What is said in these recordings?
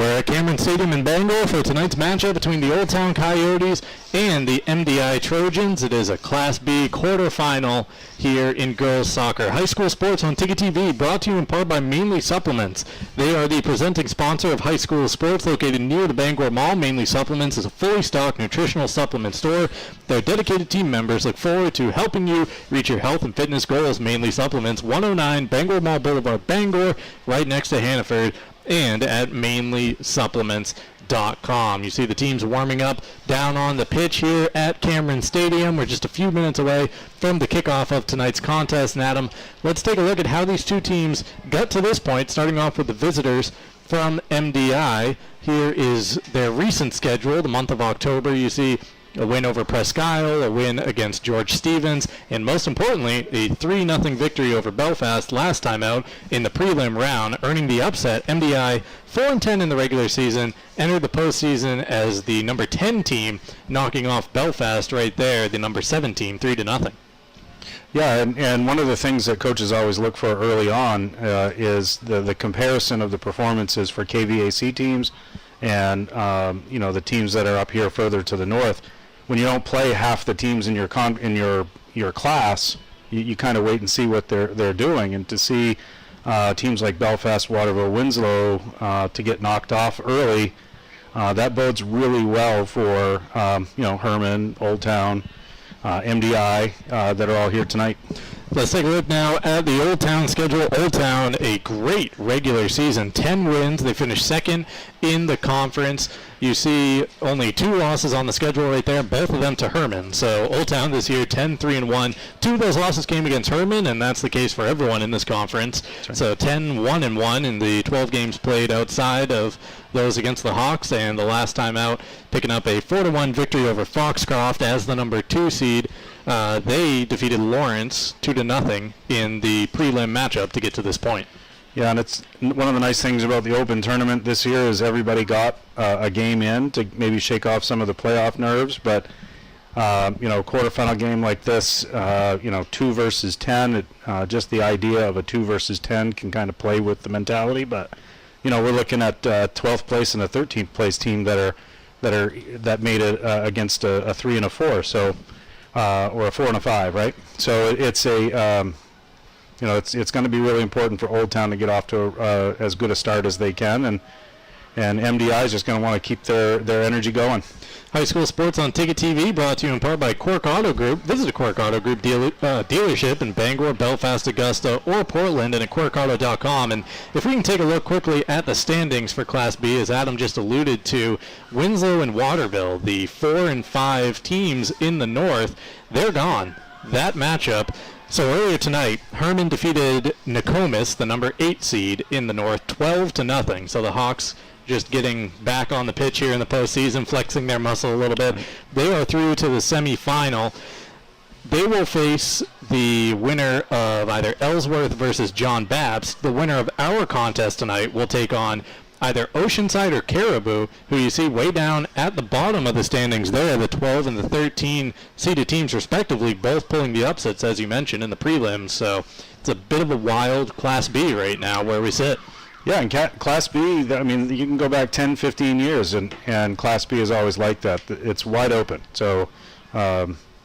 We're at Cameron Stadium in Bangor for tonight's matchup between the Old Town Coyotes and the MDI Trojans. It is a Class B quarterfinal here in girls soccer. High school sports on Ticket TV, brought to you in part by Mainly Supplements. They are the presenting sponsor of high school sports located near the Bangor Mall. Mainly Supplements is a fully stocked nutritional supplement store. Their dedicated team members look forward to helping you reach your health and fitness goals. Mainly Supplements, 109 Bangor Mall Boulevard, Bangor, right next to Hannaford, and at mainlysupplements.com. You see the teams warming up down on the pitch here at Cameron Stadium. We're just a few minutes away from the kickoff of tonight's contest. And Adam, let's take a look at how these two teams got to this point, starting off with the visitors from MDI. Here is their recent schedule, the month of October. You see a win over Presque Isle, a win against George Stevens, and most importantly, a 3-0 victory over Belfast last time out in the prelim round, earning the upset. MDI 4-10 in the regular season, entered the postseason as the number 10 team, knocking off Belfast right there, the number 7 team, 3-0. Yeah, and one of the things that coaches always look for early on is the comparison of the performances for KVAC teams and the teams that are up here further to the north. When you don't play half the teams in your class, you kind of wait and see what they're doing, and to see teams like Belfast, Waterville, Winslow to get knocked off early, that bodes really well for Herman, Old Town, MDI that are all here tonight. Let's take a look now at the Old Town schedule. Old Town, a great regular season, 10 wins. They finished second in the conference. You see only 2 losses on the schedule right there, both of them to Herman. So Old Town this year, 10-3-1. 2 of those losses came against Herman, and that's the case for everyone in this conference. Right. So 10-1-1 in the 12 games played outside of those against the Hawks, and the last time out, picking up a 4-1 victory over Foxcroft as the number 2 seed. They defeated Lawrence 2-0 in the prelim matchup to get to this point. Yeah, and it's one of the nice things about the Open tournament this year is everybody got a game in to maybe shake off some of the playoff nerves. But quarterfinal game like this, 2 versus 10, just the idea of a 2 versus 10 can kind of play with the mentality. But we're looking at 12th place and a 13th place team that made it against a 3 and a 4. So. Or a 4 and a 5, right? So it's it's going to be really important for Old Town to get off to as good a start as they can, and MDI is just going to want to keep their energy going. High school sports on Ticket TV, brought to you in part by Cork Auto Group. Visit a Cork Auto Group dealership in Bangor, Belfast, Augusta, or Portland, and at corkauto.com. And if we can take a look quickly at the standings for Class B, as Adam just alluded to, Winslow and Waterville, the 4 and 5 teams in the north, they're gone. That matchup. So earlier tonight, Herman defeated Nokomis, the number 8 seed in the north, 12-0. So the Hawks just getting back on the pitch here in the postseason, flexing their muscle a little bit. They are through to the semifinal. They will face the winner of either Ellsworth versus John Babs. The winner of our contest tonight will take on either Oceanside or Caribou, who you see way down at the bottom of the standings there, the 12 and the 13 seeded teams respectively, both pulling the upsets, as you mentioned, in the prelims. So it's a bit of a wild Class B right now where we sit. Yeah, and Class B, I mean, you can go back 10, 15 years, and Class B is always like that. It's wide open. So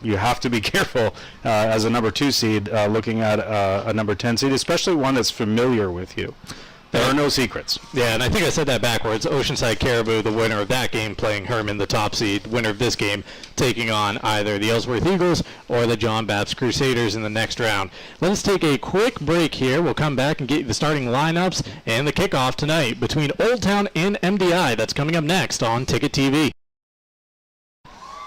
you have to be careful as a number 2 seed looking at a number 10 seed, especially one that's familiar with you. There are no secrets. Yeah, and I think I said that backwards. Oceanside Caribou, the winner of that game, playing Herman, the top seed. Winner of this game, taking on either the Ellsworth Eagles or the John Babs Crusaders in the next round. Let's take a quick break here. We'll come back and get you the starting lineups and the kickoff tonight between Old Town and MDI. That's coming up next on Ticket TV.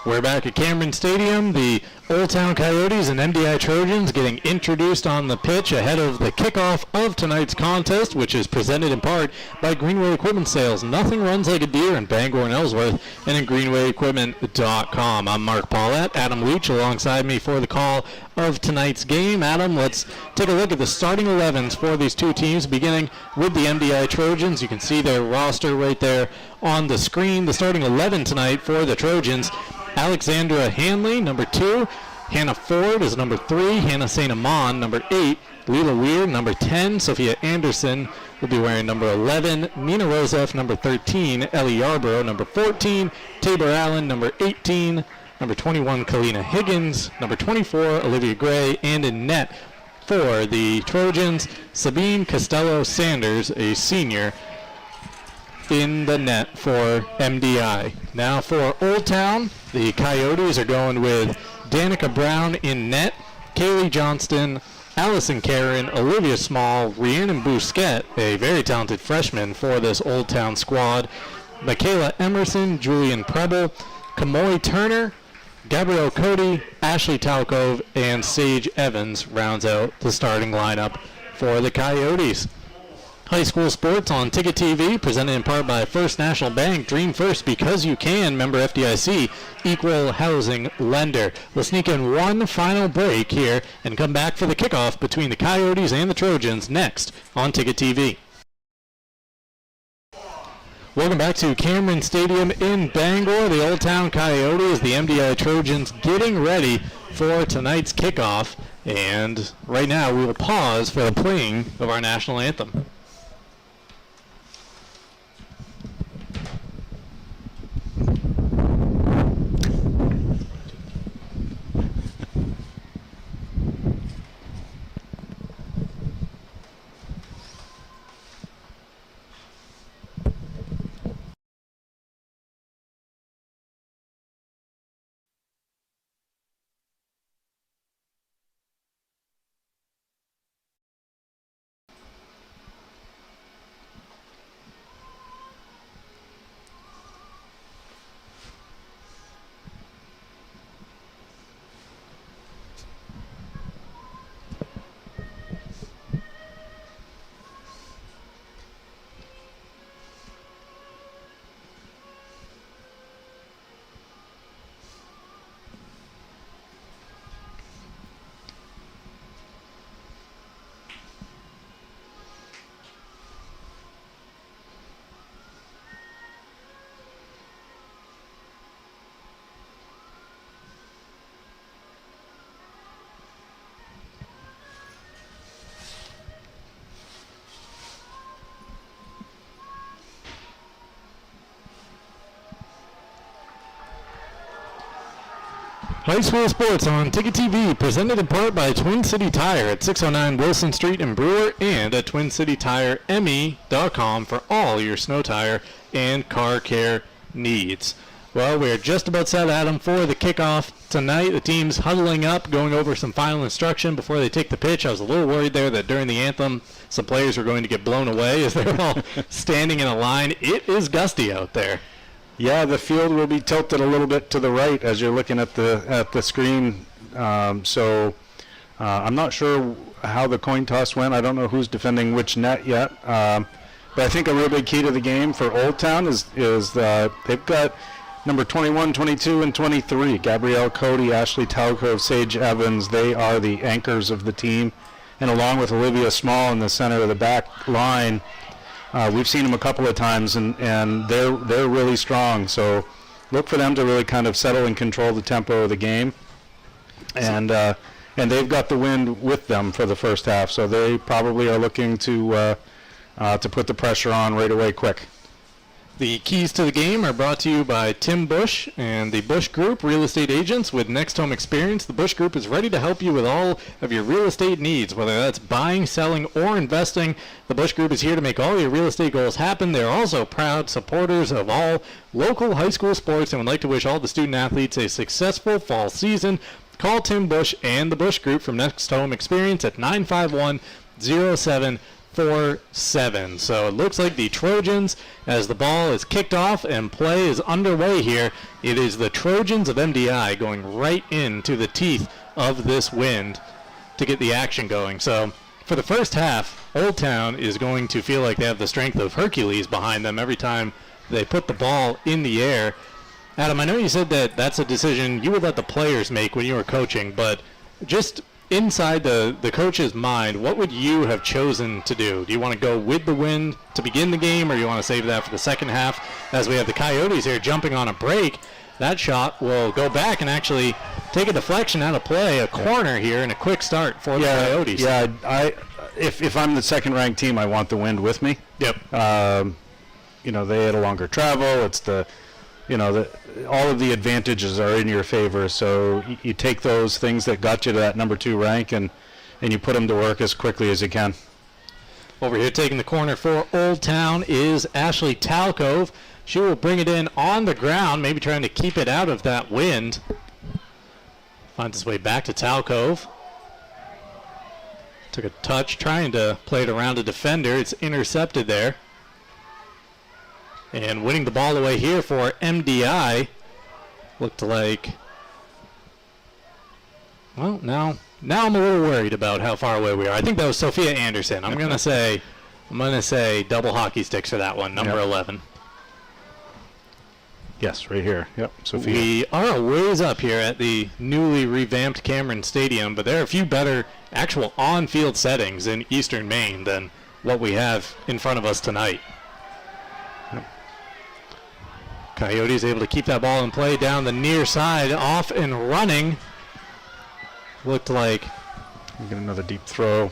We're back at Cameron Stadium. The Old Town Coyotes and MDI Trojans getting introduced on the pitch ahead of the kickoff of tonight's contest, which is presented in part by Greenway Equipment Sales. Nothing runs like a deer in Bangor and Ellsworth, and in greenwayequipment.com. I'm Mark Paulette. Adam Leach alongside me for the call of tonight's game. Adam, let's take a look at the starting 11s for these two teams, beginning with the MDI Trojans. You can see their roster right there on the screen. The starting 11 tonight for the Trojans: Alexandra Hanley, number 2. Hannah Ford is number 3. Hannah St. Amand, number 8. Leela Weir, number 10. Sophia Anderson, will be wearing number 11. Nina Roseff, number 13. Ellie Yarborough, number 14. Tabor Allen, number 18. Number 21, Kalina Higgins. Number 24, Olivia Gray. And in net for the Trojans, Sabine Costello-Sanders, a senior, in the net for MDI. Now for Old Town, the Coyotes are going with Danica Brown in net, Kaylee Johnston, Allison Karen, Olivia Small, Rhiannon Bousquet, a very talented freshman for this Old Town squad, Michaela Emerson, Julian Preble, Kamoy Turner, Gabrielle Cody, Ashley Talcove, and Sage Evans rounds out the starting lineup for the Coyotes. High school sports on Ticket TV, presented in part by First National Bank. Dream first because you can. Member FDIC, equal housing lender. We'll sneak in one final break here and come back for the kickoff between the Coyotes and the Trojans next on Ticket TV. Welcome back to Cameron Stadium in Bangor. The Old Town Coyotes, the MDI Trojans, getting ready for tonight's kickoff. And right now we will pause for the playing of our national anthem. High school sports on Ticket TV, presented in part by Twin City Tire at 609 Wilson Street in Brewer and at TwinCityTireME.com for all your snow tire and car care needs. Well, we're just about set, Adam, for the kickoff tonight. The team's huddling up, going over some final instruction before they take the pitch. I was a little worried there that during the anthem, some players were going to get blown away as they're all standing in a line. It is gusty out there. Yeah, the field will be tilted a little bit to the right as you're looking at the screen. So I'm not sure how the coin toss went. I don't know who's defending which net yet. But I think a real big key to the game for Old Town is they've got number 21, 22, and 23. Gabrielle Cody, Ashley Talcove, Sage Evans. They are the anchors of the team. And along with Olivia Small in the center of the back line, we've seen them a couple of times, and they're really strong. So look for them to really kind of settle and control the tempo of the game. And they've got the wind with them for the first half, so they probably are looking to put the pressure on right away quick. The keys to the game are brought to you by Tim Bush and the Bush Group, real estate agents with next home experience. The Bush Group is ready to help you with all of your real estate needs, whether that's buying, selling, or investing. The Bush Group is here to make all your real estate goals happen. They're also proud supporters of all local high school sports and would like to wish all the student athletes a successful fall season. Call Tim Bush and the Bush Group from Next Home Experience at 951-0747. So it looks like the Trojans, as the ball is kicked off and play is underway here, it is the Trojans of MDI going right into the teeth of this wind to get the action going. So for the first half, Old Town is going to feel like they have the strength of Hercules behind them every time they put the ball in the air. Adam, I know you said that that's a decision you would let the players make when you were coaching, but just inside the coach's mind, what would you have chosen to do? Do you want to go with the wind to begin the game, or do you want to save that for the second half? As we have the Coyotes here jumping on a break, that shot will go back and actually take a deflection out of play, a corner here, and a quick start for the Coyotes. Yeah, if I'm the second-ranked team, I want the Wind with me. Yep. You know, they had a longer travel. It's all of the advantages are in your favor. So you take those things that got you to that number 2 rank and you put them to work as quickly as you can. Over here taking the corner for Old Town is Ashley Talcove. She will bring it in on the ground, maybe trying to keep it out of that wind. Finds its way back to Talcove. Took a touch, trying to play it around a defender. It's intercepted there. And winning the ball away here for MDI. Looked like, well, now I'm a little worried about how far away we are. I think that was Sophia Anderson. I'm gonna say double hockey sticks for that one, number 11. Yes, right here. Yep, Sophia. We are a ways up here at the newly revamped Cameron Stadium, but there are a few better actual on-field settings in Eastern Maine than what we have in front of us tonight. Coyotes able to keep that ball in play down the near side, off and running. Looked like we get another deep throw.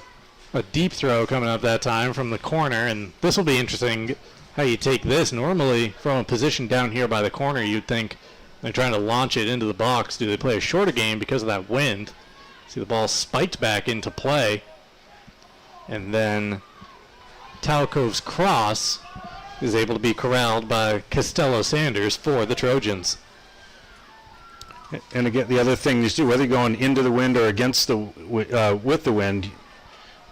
A deep throw coming up that time from the corner, and this will be interesting how you take this. Normally, from a position down here by the corner, you'd think they're trying to launch it into the box. Do they play a shorter game because of that wind? See the ball spiked back into play, and then Talcove's cross is able to be corralled by Costello Sanders for the Trojans. And again, the other thing you see, whether you're going into the wind or against the with the wind,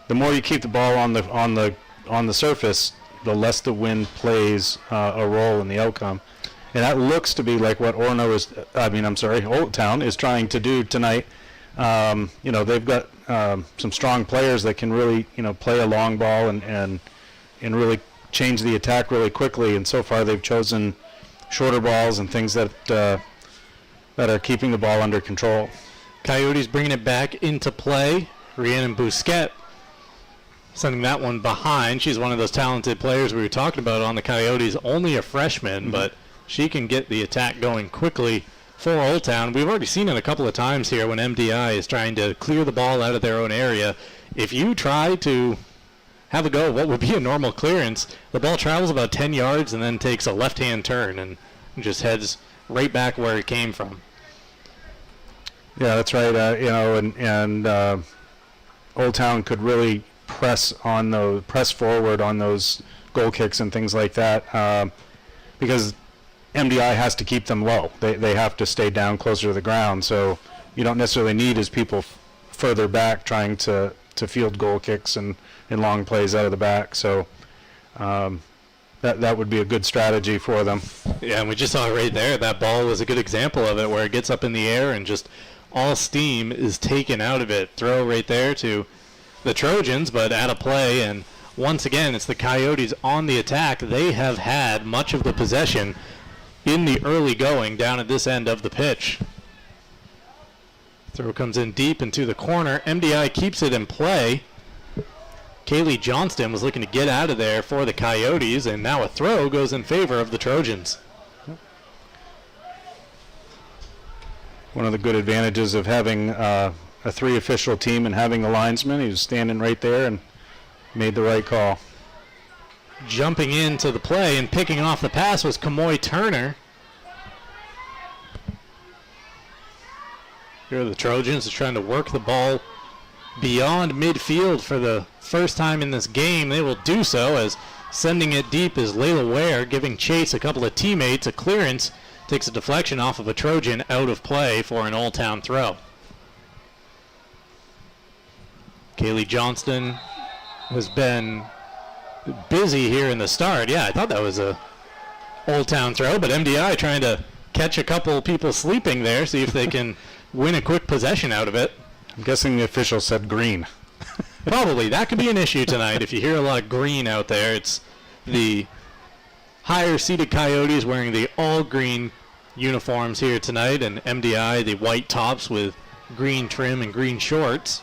the more you keep the ball on the surface, the less the wind plays a role in the outcome. And that looks to be like what Old Town is trying to do tonight. You know, they've got some strong players that can really, play a long ball and really change the attack really quickly. And so far, they've chosen shorter balls and things that are keeping the ball under control. Coyotes bringing it back into play. Rhiannon Bousquet sending that one behind. She's one of those talented players we were talking about on the Coyotes. Only a freshman, but she can get the attack going quickly for Old Town. We've already seen it a couple of times here when MDI is trying to clear the ball out of their own area. If you try to have a go at what would be a normal clearance, the ball travels about 10 yards and then takes a left-hand turn and just heads right back where it came from. Yeah, that's right. Old Town could really press forward on those goal kicks and things like that because MDI has to keep them low. They have to stay down closer to the ground, so you don't necessarily need as people further back trying to field goal kicks and long plays out of the back. So that would be a good strategy for them. Yeah, and we just saw it right there. That ball was a good example of it, where it gets up in the air and just all steam is taken out of it. Throw right there to the Trojans, but out of play. And once again, it's the Coyotes on the attack. They have had much of the possession in the early going down at this end of the pitch. Throw comes in deep into the corner. MDI keeps it in play. Kaylee Johnston was looking to get out of there for the Coyotes, and now a throw goes in favor of the Trojans. One of the good advantages of having a 3-official team and having the linesman, he was standing right there and made the right call. Jumping into the play and picking off the pass was Kamoy Turner. Here are the Trojans trying to work the ball beyond midfield for the first time in this game. They will do so, as sending it deep is Layla Ware, giving chase a couple of teammates. A clearance takes a deflection off of a Trojan out of play for an Old Town throw. Kaylee Johnston has been busy here in the start. Yeah, I thought that was a Old Town throw, but MDI trying to catch a couple people sleeping there, see if they can win a quick possession out of it. I'm guessing the official said green. Probably. That could be an issue tonight. If you hear a lot of green out there, it's the higher-seeded Coyotes wearing the all-green uniforms here tonight, and MDI, the white tops with green trim and green shorts.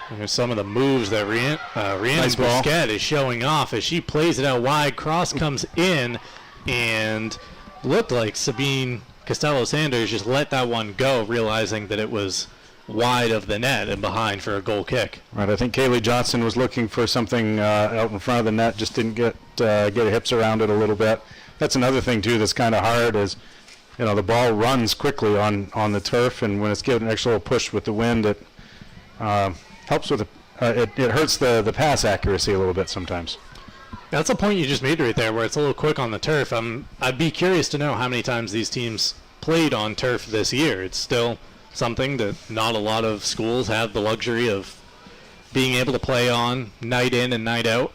And there's some of the moves that Rhiannon Bousquet is showing off as she plays it out wide. Cross comes in, and looked like Sabine Costello Sanders just let that one go, realizing that it was wide of the net and behind for a goal kick. Right, I think Kaylee Johnson was looking for something out in front of the net, just didn't get her hips around it a little bit. That's another thing too that's kind of hard is, the ball runs quickly on the turf, and when it's given an extra little push with the wind, it helps with it hurts the pass accuracy a little bit sometimes. That's a point you just made right there, where it's a little quick on the turf. I'd be curious to know how many times these teams played on turf this year. It's still something that not a lot of schools have the luxury of being able to play on night in and night out.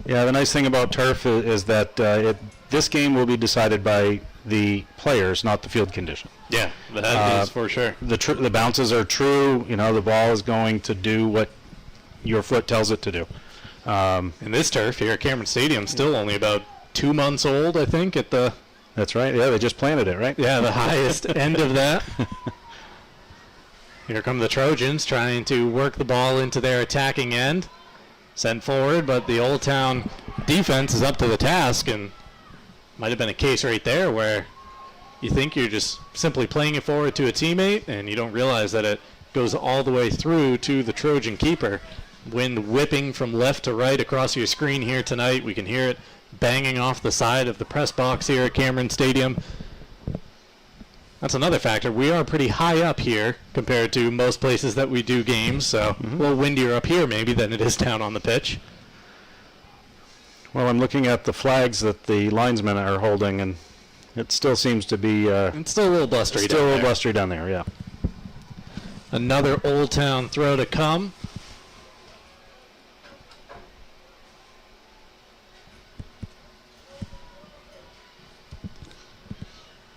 Yeah, the nice thing about turf is that this game will be decided by the players, not the field condition. Yeah, that is for sure. The bounces are true. The ball is going to do what your foot tells it to do. And this turf here at Cameron Stadium still only about 2 months old, I think, at the... That's right. Yeah, they just planted it, right? Yeah, the highest end of that. Here come the Trojans trying to work the ball into their attacking end. Sent forward, but the Old Town defense is up to the task, and might have been a case right there where you think you're just simply playing it forward to a teammate, and you don't realize that it goes all the way through to the Trojan keeper. Wind whipping from left to right across your screen here tonight. We can hear it banging off the side of the press box here at Cameron Stadium. That's another factor. We are pretty high up here compared to most places that we do games, so a little windier up here maybe than it is down on the pitch. Well, I'm looking at the flags that the linesmen are holding, and it still seems to be... it's still a little blustery down there. Still a little blustery down there, yeah. Another Old Town throw to come.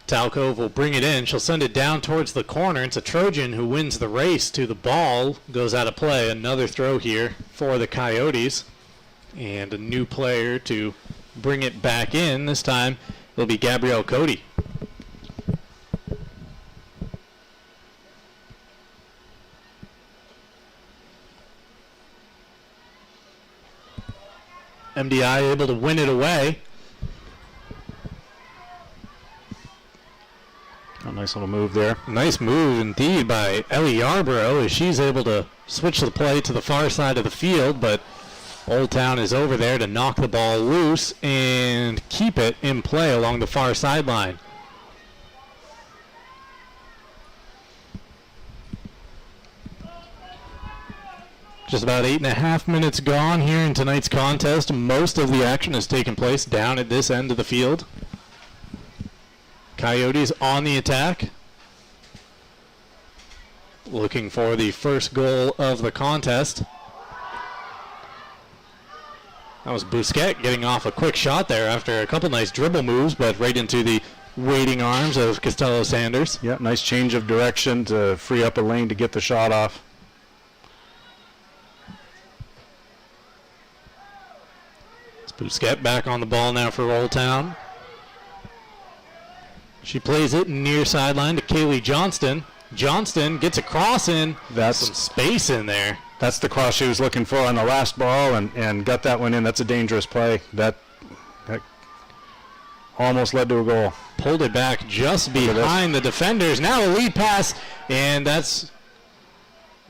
Talcove will bring it in. She'll send it down towards the corner. It's a Trojan who wins the race to the ball. Goes out of play. Another throw here for the Coyotes. And a new player to bring it back in. This time it'll be Gabrielle Cody. MDI able to win it away. A nice little move there. Nice move indeed by Ellie Yarborough as she's able to switch the play to the far side of the field, but Old Town is over there to knock the ball loose and keep it in play along the far sideline. Just about 8.5 minutes gone here in tonight's contest. Most of the action has taken place down at this end of the field. Coyotes on the attack. Looking for the first goal of the contest. That was Bousquet getting off a quick shot there after a couple nice dribble moves, but right into the waiting arms of Costello Sanders. Yeah, nice change of direction to free up a lane to get the shot off. It's Bousquet back on the ball now for Old Town. She plays it near sideline to Kaylee Johnston. Johnston gets a cross in. That's some space in there. That's the cross she was looking for on the last ball and got that one in. That's a dangerous play. That almost led to a goal. Pulled it back just behind the defenders. Now a lead pass, and that's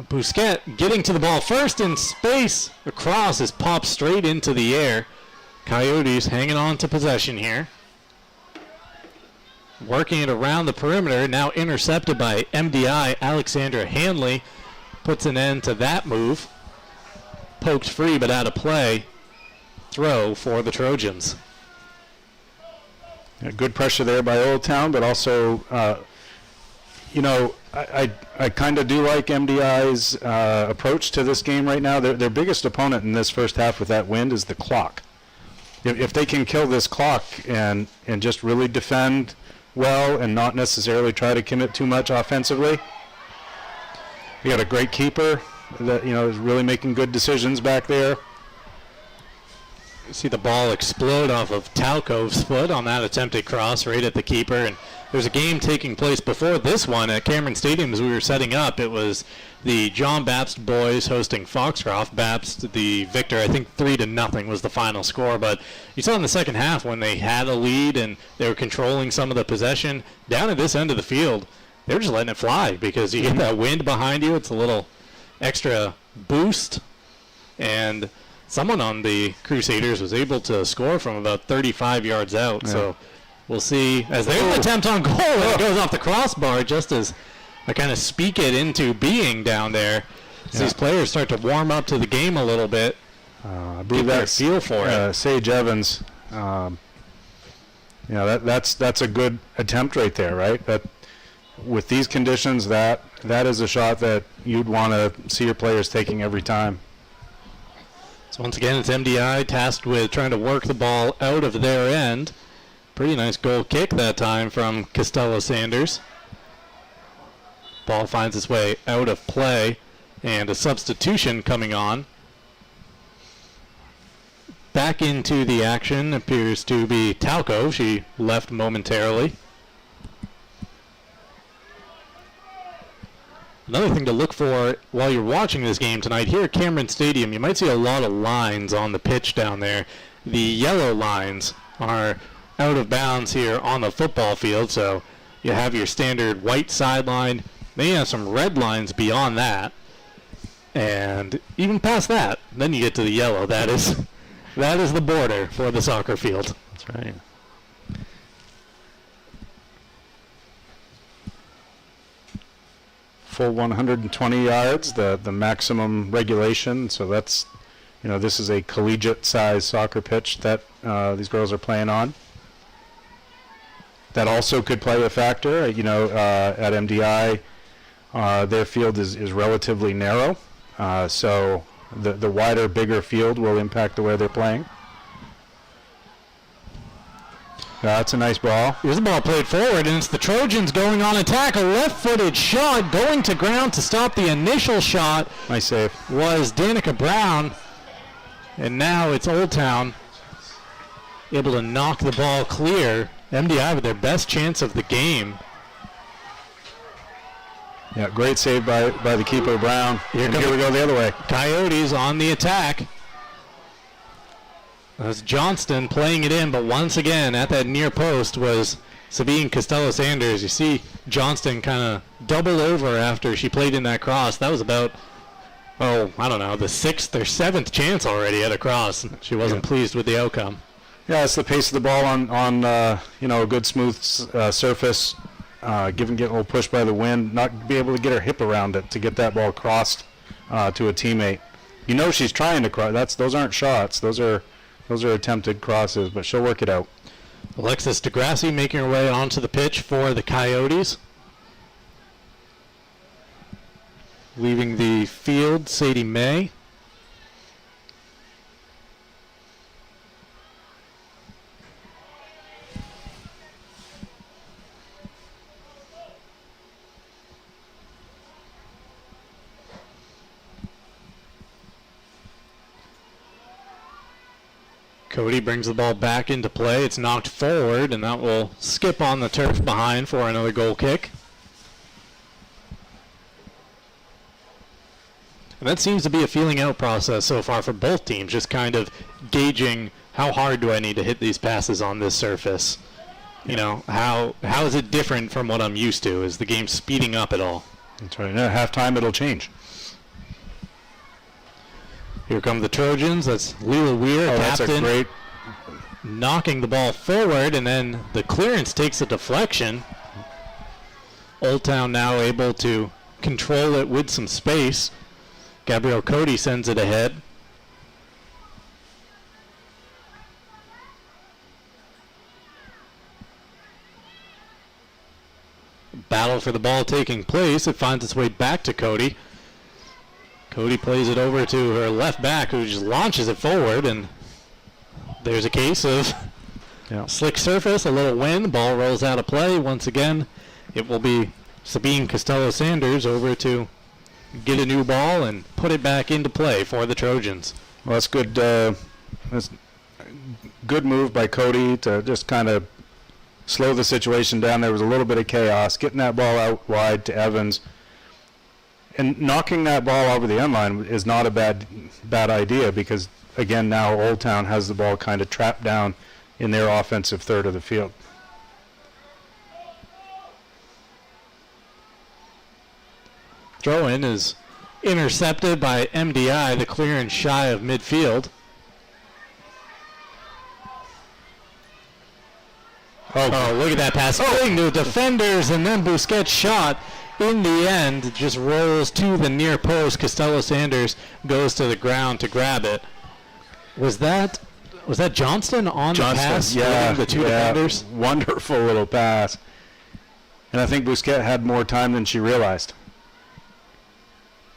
Bousquet getting to the ball first in space. The cross is popped straight into the air. Coyotes hanging on to possession here. Working it around the perimeter, now intercepted by MDI. Alexandra Hanley puts an end to that move. Poked free but out of play. Throw for the Trojans. Yeah, good pressure there by Old Town, but also, I kind of do like MDI's approach to this game right now. Their biggest opponent in this first half with that wind is the clock. If they can kill this clock and just really defend well and not necessarily try to commit too much offensively. We got a great keeper that is really making good decisions back there. You see the ball explode off of Talcove's foot on that attempted cross right at the keeper. And there's a game taking place before this one at Cameron Stadium as we were setting up. It was the John Bapst boys hosting Foxcroft. Bapst, the victor, I think 3-0 was the final score. But you saw in the second half when they had a lead and they were controlling some of the possession, down at this end of the field, they're just letting it fly because you get that wind behind you. It's a little extra boost. And someone on the Crusaders was able to score from about 35 yards out. Yeah. So we'll see. As there's an attempt on goal, and it goes off the crossbar just as I kind of speak it into being down there. So these players start to warm up to the game a little bit. I believe that's feel for it. Sage Evans. That's a good attempt right there, right? That with these conditions, that is a shot that you'd want to see your players taking every time. So once again, it's MDI tasked with trying to work the ball out of their end. Pretty nice goal kick that time from Costello Sanders. Ball finds its way out of play, and a substitution coming on. Back into the action appears to be Talco. She left momentarily. Another thing to look for while you're watching this game tonight, here at Cameron Stadium, you might see a lot of lines on the pitch down there. The yellow lines are out of bounds here on the football field, so you have your standard white sideline. Then you have some red lines beyond that. And even past that, then you get to the yellow. That is the border for the soccer field. That's right. Full 120 yards, the maximum regulation. So that's, this is a collegiate-sized soccer pitch that these girls are playing on. That also could play a factor. At MDI, their field is relatively narrow. So the wider, bigger field will impact the way they're playing. That's a nice ball. Here's a ball played forward, and it's the Trojans going on attack. A left-footed shot going to ground to stop the initial shot. Nice save. Was Danica Brown. And now it's Old Town able to knock the ball clear. MDI with their best chance of the game. Yeah, great save by the keeper, Brown. Here we go the other way. Coyotes on the attack. That's Johnston playing it in, but once again at that near post was Sabine Costello Sanders. You see Johnston kind of double over after she played in that cross. That was about, the 6th or 7th chance already at a cross. She wasn't pleased with the outcome. Yeah, it's the pace of the ball on a good smooth surface. Get a little push by the wind, not be able to get her hip around it to get that ball crossed to a teammate. She's trying to cross. Those aren't shots. Those are attempted crosses, but she'll work it out. Alexis DeGrassi making her way onto the pitch for the Coyotes. Leaving the field, Sadie May. Cody brings the ball back into play. It's knocked forward, and that will skip on the turf behind for another goal kick. And that seems to be a feeling out process so far for both teams, just kind of gauging how hard do I need to hit these passes on this surface. How is it different from what I'm used to? Is the game speeding up at all? That's right. At halftime, it'll change. Here come the Trojans. That's Leela Weir, captain. That's a great knocking the ball forward, and then the clearance takes a deflection. Old Town now able to control it with some space. Gabrielle Cody sends it ahead. Battle for the ball taking place. It finds its way back to Cody. Cody plays it over to her left back, who just launches it forward, and there's a case of slick surface, a little wind, ball rolls out of play. Once again, it will be Sabine Costello Sanders over to get a new ball and put it back into play for the Trojans. Well, that's good. That's good move by Cody to just kind of slow the situation down. There was a little bit of chaos, getting that ball out wide to Evans. And knocking that ball over the end line is not a bad idea because, again, now Old Town has the ball kind of trapped down in their offensive third of the field. Throw-in is intercepted by MDI, the clearance shy of midfield. Oh, look at that pass. Fling to the defenders, and then Busquets' shot in the end just rolls to the near post. Costello Sanders goes to the ground to grab it. Was that Johnston on the pass? Yeah, the two defenders? Wonderful little pass. And I think Busquets had more time than she realized.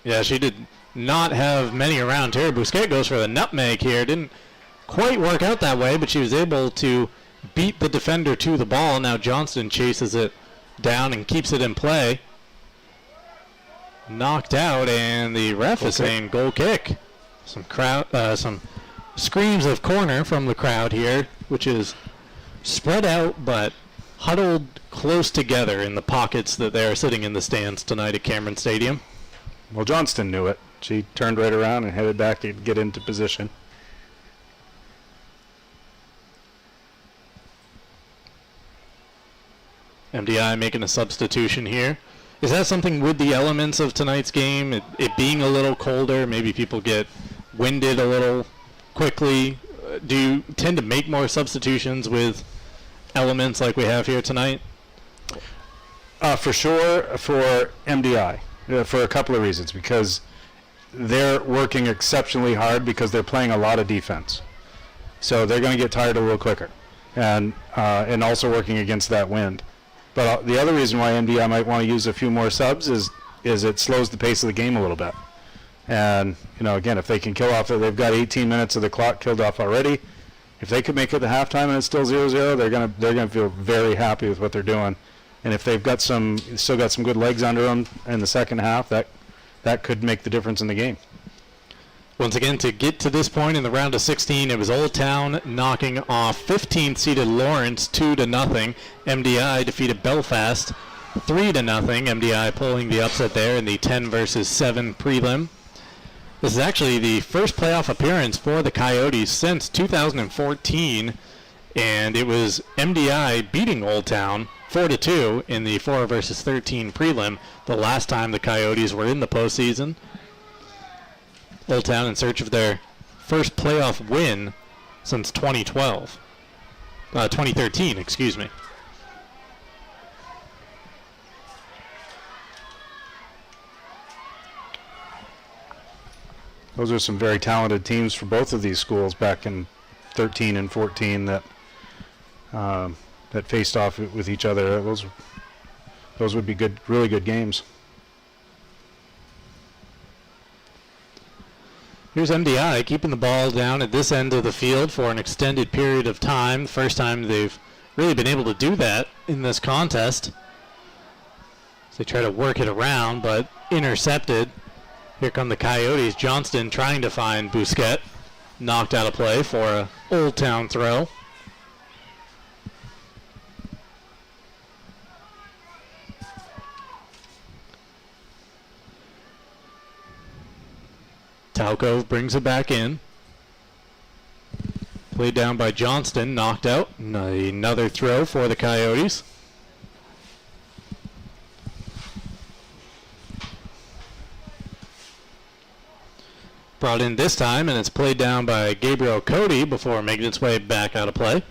Yeah, she did not have many around here. Busquets goes for the nutmeg here. Didn't quite work out that way, but she was able to beat the defender to the ball. Now Johnston chases it down and keeps it in play. Knocked out, and the ref is saying goal kick. Some screams of corner from the crowd here, which is spread out but huddled close together in the pockets that they are sitting in the stands tonight at Cameron Stadium. Well, Johnston knew it. She turned right around and headed back to get into position. MDI making a substitution here. Is that something with the elements of tonight's game, it being a little colder, maybe people get winded a little quickly? Do you tend to make more substitutions with elements like we have here tonight? For sure, for MDI, for a couple of reasons. Because they're working exceptionally hard because they're playing a lot of defense. So they're going to get tired a little quicker. And also working against that wind. But the other reason why MDI might want to use a few more subs is it slows the pace of the game a little bit. And, again, if they can kill off, they've got 18 minutes of the clock killed off already. If they could make it to halftime and it's still 0-0, they're gonna feel very happy with what they're doing. And if they've still got some good legs under them in the second half, that could make the difference in the game. Once again, to get to this point in the round of 16, it was Old Town knocking off 15th seeded Lawrence 2-0. MDI defeated Belfast 3-0. MDI pulling the upset there in the 10-7 prelim. This is actually the first playoff appearance for the Coyotes since 2014, and it was MDI beating Old Town 4-2 in the 4-13 prelim, the last time the Coyotes were in the postseason. Old Town in search of their first playoff win since 2013, excuse me. Those are some very talented teams for both of these schools back in 13 and 14 that faced off with each other. Those would be really good games. Here's MDI keeping the ball down at this end of the field for an extended period of time. The first time they've really been able to do that in this contest. So they try to work it around, but intercepted. Here come the Coyotes. Johnston trying to find Busquets. Knocked out of play for a Old Town throw. Talcove brings it back in. Played down by Johnston, knocked out. Another throw for the Coyotes. Brought in this time, and it's played down by Gabriel Cody before making its way back out of play.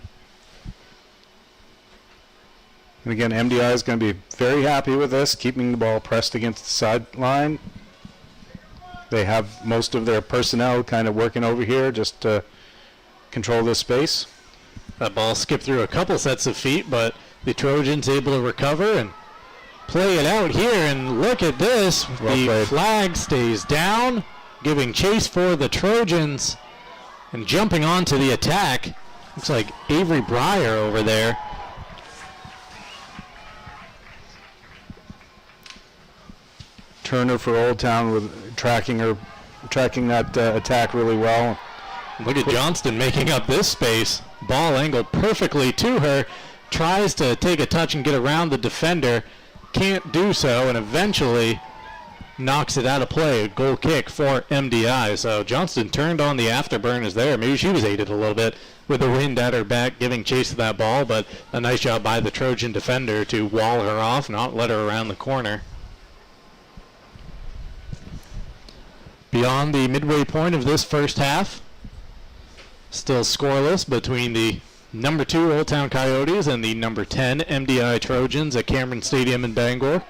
And again, MDI is going to be very happy with this, keeping the ball pressed against the sideline. They have most of their personnel kind of working over here just to control this space. That ball skipped through a couple sets of feet, but the Trojans able to recover and play it out here. And look at this. The flag stays down, giving chase for the Trojans and jumping onto the attack. Looks like Avery Breyer over there. Turner for Old Town with tracking that attack really well. Look at Johnston making up this space. Ball angled perfectly to her. Tries to take a touch and get around the defender. Can't do so, and eventually knocks it out of play. A goal kick for MDI. So Johnston turned on the afterburners there. Maybe she was aided a little bit with the wind at her back, giving chase to that ball, but a nice job by the Trojan defender to wall her off, not let her around the corner. Beyond the midway point of this first half, still scoreless between the number 2 Old Town Coyotes and the number 10 MDI Trojans at Cameron Stadium in Bangor.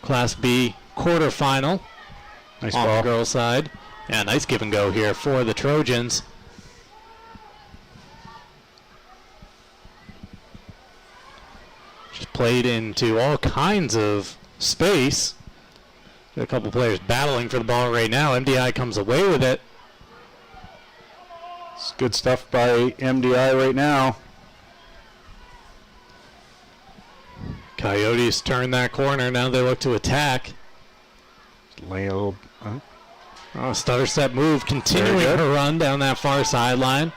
Class B quarterfinal. Nice on ball. The girls' side. Yeah, nice give and go here for the Trojans. Just played into all kinds of space. Got a couple players battling for the ball right now. MDI comes away with it. It's good stuff by MDI right now. Coyotes turn that corner. Now they look to attack. Lay a little. Stutter step move, continuing her run down that far sideline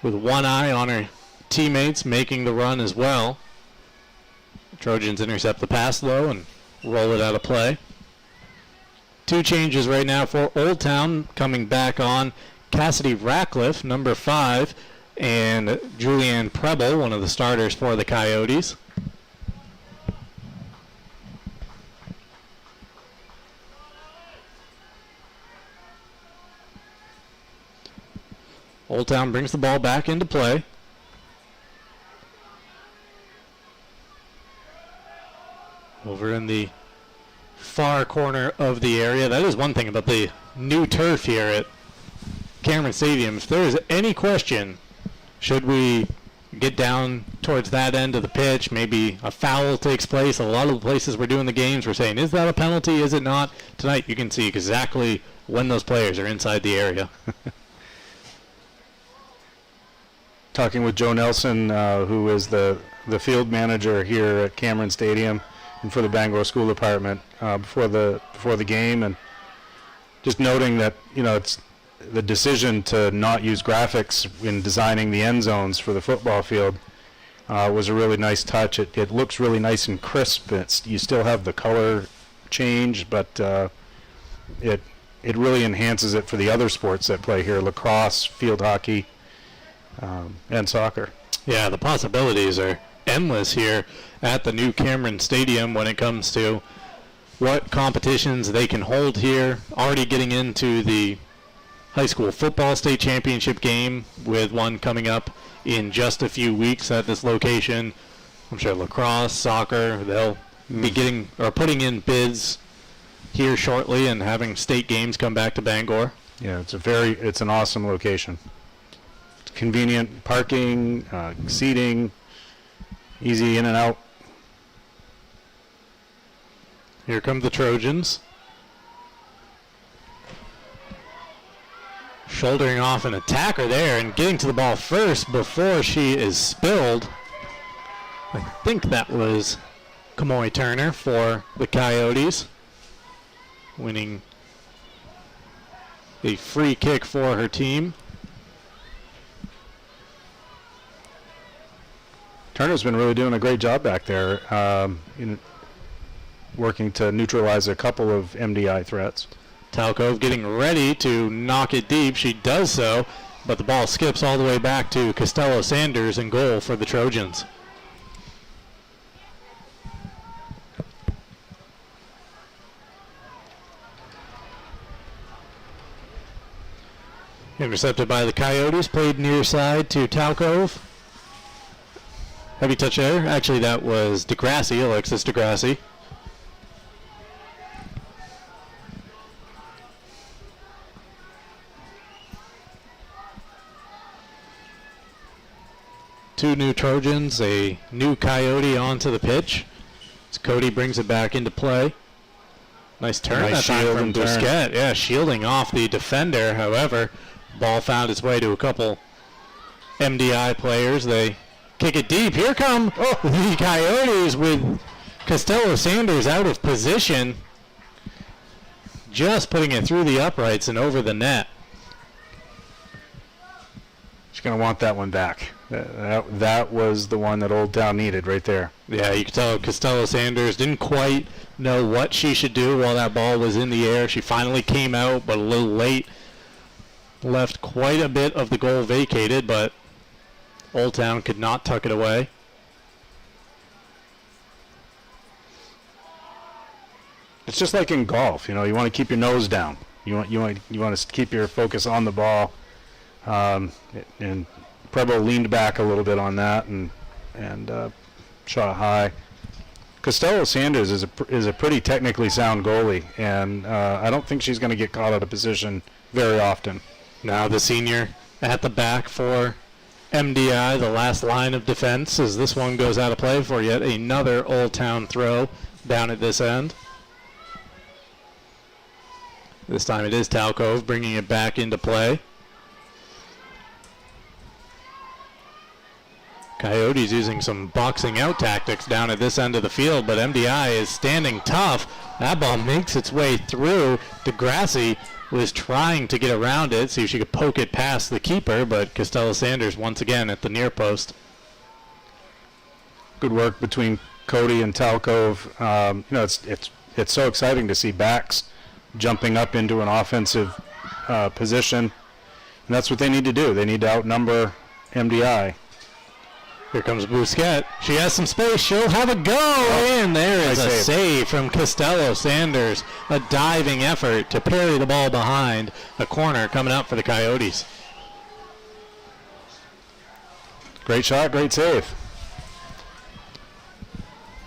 with one eye on her teammates making the run as well. Trojans intercept the pass low and roll it out of play. 2 changes right now for Old Town coming back on. Cassidy Ratcliffe, number 5, and Julianne Preble, one of the starters for the Coyotes. Old Town brings the ball back into play. Over in the far corner of the area. That is one thing about the new turf here at Cameron Stadium. If there is any question, should we get down towards that end of the pitch, maybe a foul takes place. A lot of the places we're doing the games, we're saying, is that a penalty, is it not? Tonight you can see exactly when those players are inside the area. Talking with Joe Nelson, who is the field manager here at Cameron Stadium and for the Bangor School Department before the game, and just noting that it's the decision to not use graphics in designing the end zones for the football field was a really nice touch. It looks really nice and crisp. You still have the color change, but it really enhances it for the other sports that play here: lacrosse, field hockey, and soccer. Yeah, the possibilities are endless here at the new Cameron Stadium when it comes to what competitions they can hold here. Already getting into the high school football state championship game with one coming up in just a few weeks at this location. I'm sure lacrosse, soccer, they'll be getting or putting in bids here shortly and having state games come back to Bangor. Yeah, it's an awesome location. Convenient parking, seating, easy in and out. Here come the Trojans. Shouldering off an attacker there and getting to the ball first before she is spilled. I think that was Kamoy Turner for the Coyotes, winning a free kick for her team. Turner's been really doing a great job back there, working to neutralize a couple of MDI threats. Talcove getting ready to knock it deep. She does so, but the ball skips all the way back to Costello Sanders in goal for the Trojans. Intercepted by the Coyotes, played near side to Talcove. Heavy touch there. Actually, that was DeGrassi, Alexis DeGrassi. Two new Trojans, a new Coyote onto the pitch. As Cody brings it back into play. Nice turn that time from Busquet. Yeah, shielding off the defender. However, ball found its way to a couple MDI players. They kick it deep. Here come the Coyotes with Costello Sanders out of position. Just putting it through the uprights and over the net. She's going to want that one back. That was the one that Old Town needed right there. Yeah, you could tell Costello Sanders didn't quite know what she should do while that ball was in the air. She finally came out, but a little late. Left quite a bit of the goal vacated, but Old Town could not tuck it away. it's just like in golf. You know, you want to keep your nose down. You want to keep your focus on the ball. And Preble leaned back a little bit on that and shot high. Costello Sanders is a pretty technically sound goalie, and I don't think she's going to get caught out of position very often. Now the senior at the back for MDI, the last line of defense, as this one goes out of play for yet another Old Town throw down at this end. This time it is Talcove bringing it back into play. Coyotes using some boxing out tactics down at this end of the field, but MDI is standing tough. That ball makes its way through. DeGrassi was trying to get around it, see if she could poke it past the keeper, but Costello Sanders once again at the near post. Good work between Cody and Talcove. You know, it's so exciting to see backs jumping up into an offensive position, and that's what they need to do. They need to outnumber MDI. Here comes Bousquet. She has some space. She'll have a go in. There is a save from Costello Sanders. A diving effort to parry the ball behind. A corner coming up for the Coyotes. Great shot, great save.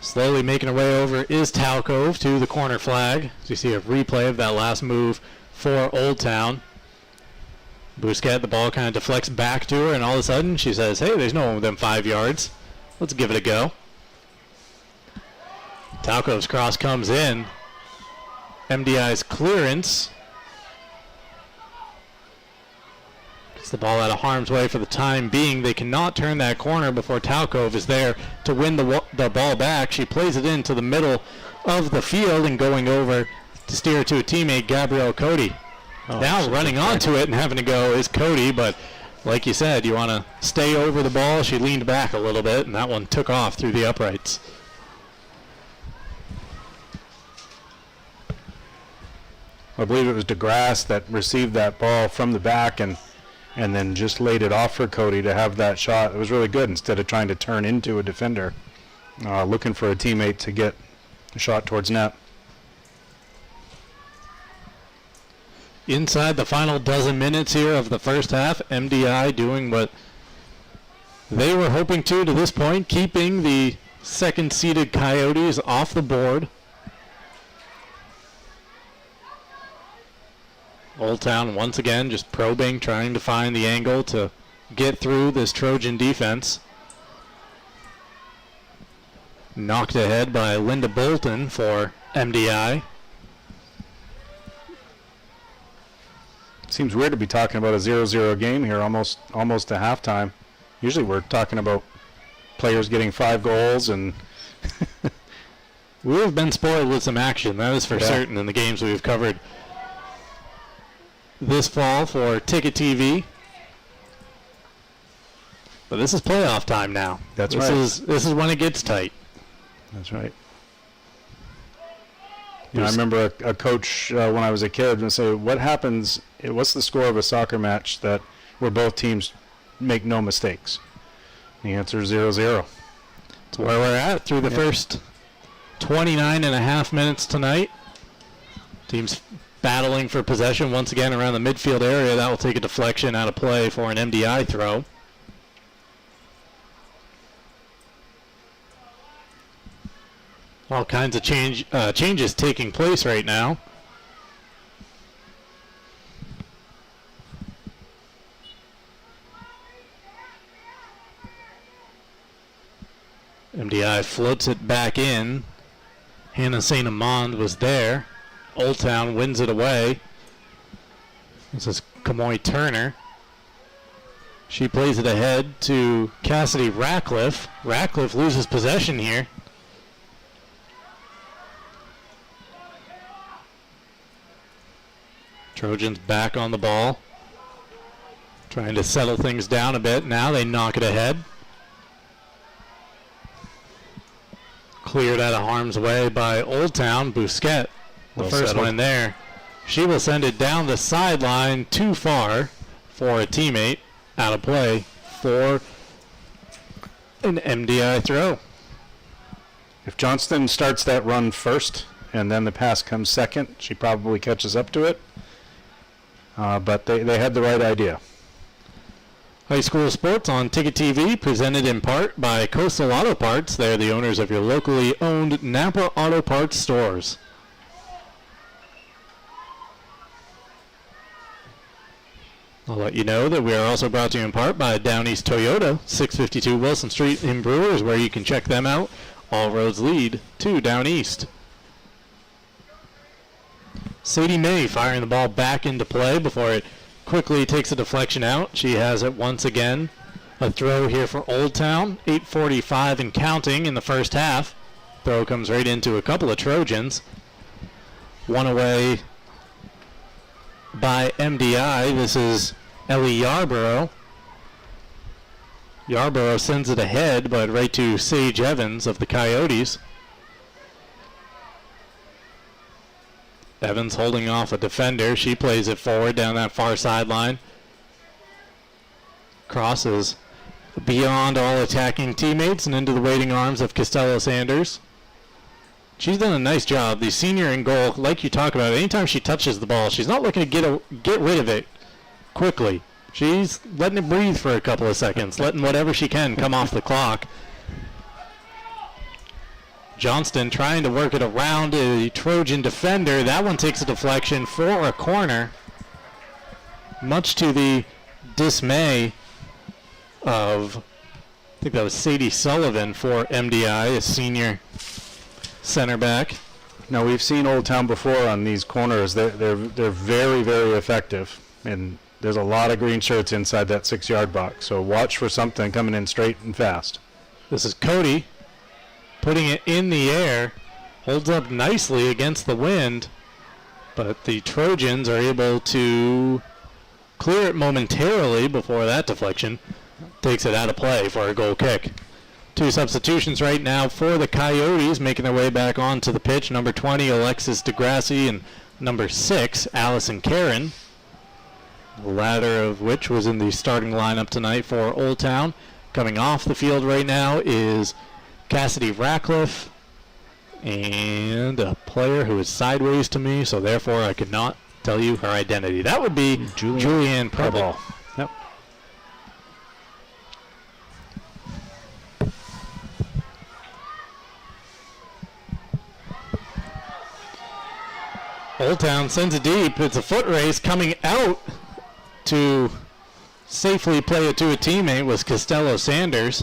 Slowly making her way over is Talcove to the corner flag. So you see a replay of that last move for Old Town. Bousquet, the ball kind of deflects back to her, and all of a sudden she says, hey, there's no one within 5 yards. Let's give it a go. Talcove's cross comes in. MDI's clearance. Gets the ball out of harm's way for the time being. They cannot turn that corner before Talcove is there to win the ball back. She plays it into the middle of the field and going over to steer it to a teammate, Gabrielle Cody. Now running onto it and having to go is Cody, but like you said, you want to stay over the ball. She leaned back a little bit, and that one took off through the uprights. I believe it was DeGrasse that received that ball from the back and then just laid it off for Cody to have that shot. It was really good instead of trying to turn into a defender, looking for a teammate to get a shot towards net. Inside the final dozen minutes here of the first half, MDI doing what they were hoping to this point, keeping the second-seeded Coyotes off the board. Old Town once again just probing, trying to find the angle to get through this Trojan defense. Knocked ahead by Linda Bolton for MDI. Seems weird to be talking about a 0-0 game here, almost to halftime. Usually we're talking about players getting 5 goals, and we've been spoiled with some action, that is for certain, in the games we've covered this fall for Ticket TV. But this is playoff time now. That's right. This is when it gets tight. That's right. You know, I remember a coach when I was a kid would say, what's the score of a soccer match where both teams make no mistakes? The answer is 0-0. That's where we're at through the first 29 and a half minutes tonight. Teams battling for possession once again around the midfield area. That will take a deflection out of play for an MDI throw. All kinds of changes taking place right now. MDI floats it back in. Hannah St. Amand was there. Old Town wins it away. This is Kamoy Turner. She plays it ahead to Cassidy Ratcliffe. Ratcliffe loses possession here. Trojans back on the ball. Trying to settle things down a bit. Now they knock it ahead. Cleared out of harm's way by Old Town. Bousquet, the first one there. She will send it down the sideline too far for a teammate. Out of play for an MDI throw. If Johnston starts that run first, and then the pass comes second. She probably catches up to it. But they had the right idea. High school sports on Ticket TV, presented in part by Coastal Auto Parts. They're the owners of your locally owned Napa Auto Parts stores. I'll let you know that we are also brought to you in part by Down East Toyota, 652 Wilson Street in Brewers, where you can check them out. All roads lead to Down East. Sadie May firing the ball back into play before it quickly takes a deflection out. She has it once again. A throw here for Old Town. 8:45 and counting in the first half. Throw comes right into a couple of Trojans. One away by MDI. This is Ellie Yarborough. Yarborough sends it ahead, but right to Sage Evans of the Coyotes. Evans holding off a defender. She plays it forward down that far sideline. Crosses beyond all attacking teammates and into the waiting arms of Costello Sanders. She's done a nice job. The senior in goal, like you talk about, anytime she touches the ball, she's not looking to get rid of it quickly. She's letting it breathe for a couple of seconds, letting whatever she can come off the clock. Johnston trying to work it around a Trojan defender. That one takes a deflection for a corner, much to the dismay of, I think that was Sadie Sullivan for MDI, a senior center back. Now, we've seen Old Town before on these corners. They're very, very effective, and there's a lot of green shirts inside that 6-yard box, so watch for something coming in straight and fast. This is Cody putting it in the air, holds up nicely against the wind, but the Trojans are able to clear it momentarily before that deflection takes it out of play for a goal kick. Two substitutions right now for the Coyotes, making their way back onto the pitch. Number 20, Alexis DeGrassi, and number 6, Allison Karen, the latter of which was in the starting lineup tonight for Old Town. Coming off the field right now is Cassidy Ratcliffe, and a player who is sideways to me, so therefore I could not tell you her identity. That would be Julianne Preble. Yep. Old Town sends it deep. It's a foot race. Coming out to safely play it to a teammate was Costello Sanders.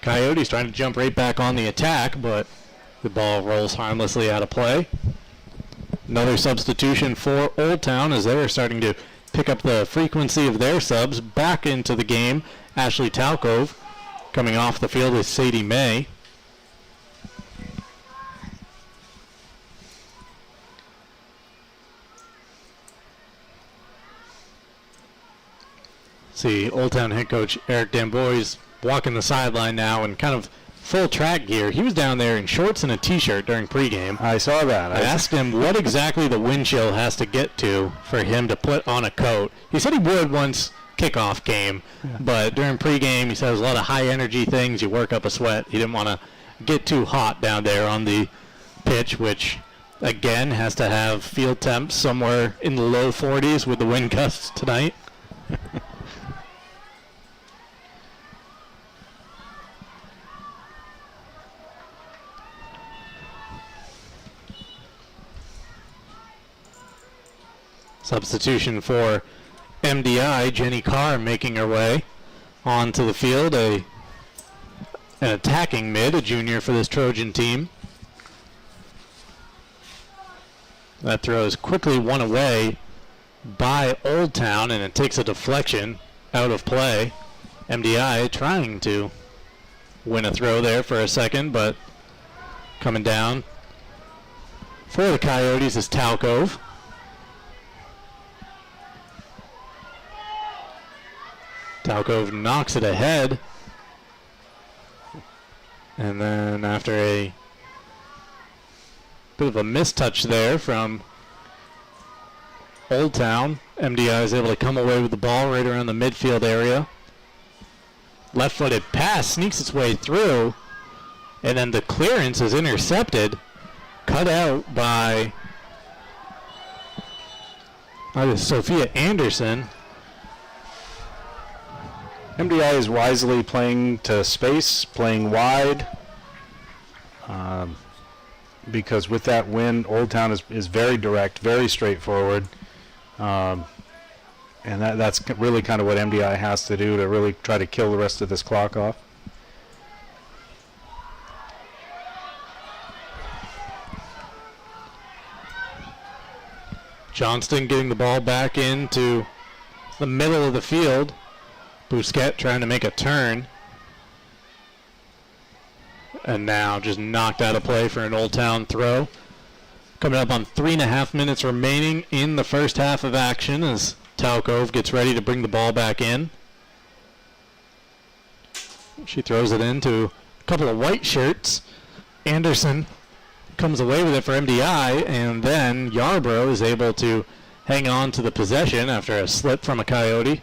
Coyotes trying to jump right back on the attack, but the ball rolls harmlessly out of play. Another substitution for Old Town as they're starting to pick up the frequency of their subs back into the game. Ashley Talkove coming off the field with Sadie May. See, Old Town head coach Eric Dambois walking the sideline now in kind of full track gear. He was down there in shorts and a t-shirt during pregame. I saw that. I asked him what exactly the wind chill has to get to for him to put on a coat. He said he would once kickoff came, but during pregame he said there's a lot of high energy things. You work up a sweat. He didn't want to get too hot down there on the pitch, which again has to have field temps somewhere in the low 40s with the wind gusts tonight. Substitution for MDI, Jenny Carr making her way onto the field, an attacking mid, a junior for this Trojan team. That throw is quickly won away by Old Town, and it takes a deflection out of play. MDI trying to win a throw there for a second, but coming down for the Coyotes is Talkove. Talkove knocks it ahead, and then after a bit of a mistouch there from Old Town, MDI is able to come away with the ball right around the midfield area. Left-footed pass sneaks its way through, and then the clearance is intercepted. cut out by Sophia Anderson. MDI is wisely playing to space, playing wide, because with that win, Old Town is very direct, very straightforward, and that's really kind of what MDI has to do to really try to kill the rest of this clock off. Johnston getting the ball back into the middle of the field. Bousquet trying to make a turn. And now just knocked out of play for an Old Town throw. Coming up on 3.5 minutes remaining in the first half of action as Talcove gets ready to bring the ball back in. She throws it into a couple of white shirts. Anderson comes away with it for MDI, and then Yarbrough is able to hang on to the possession after a slip from a Coyote.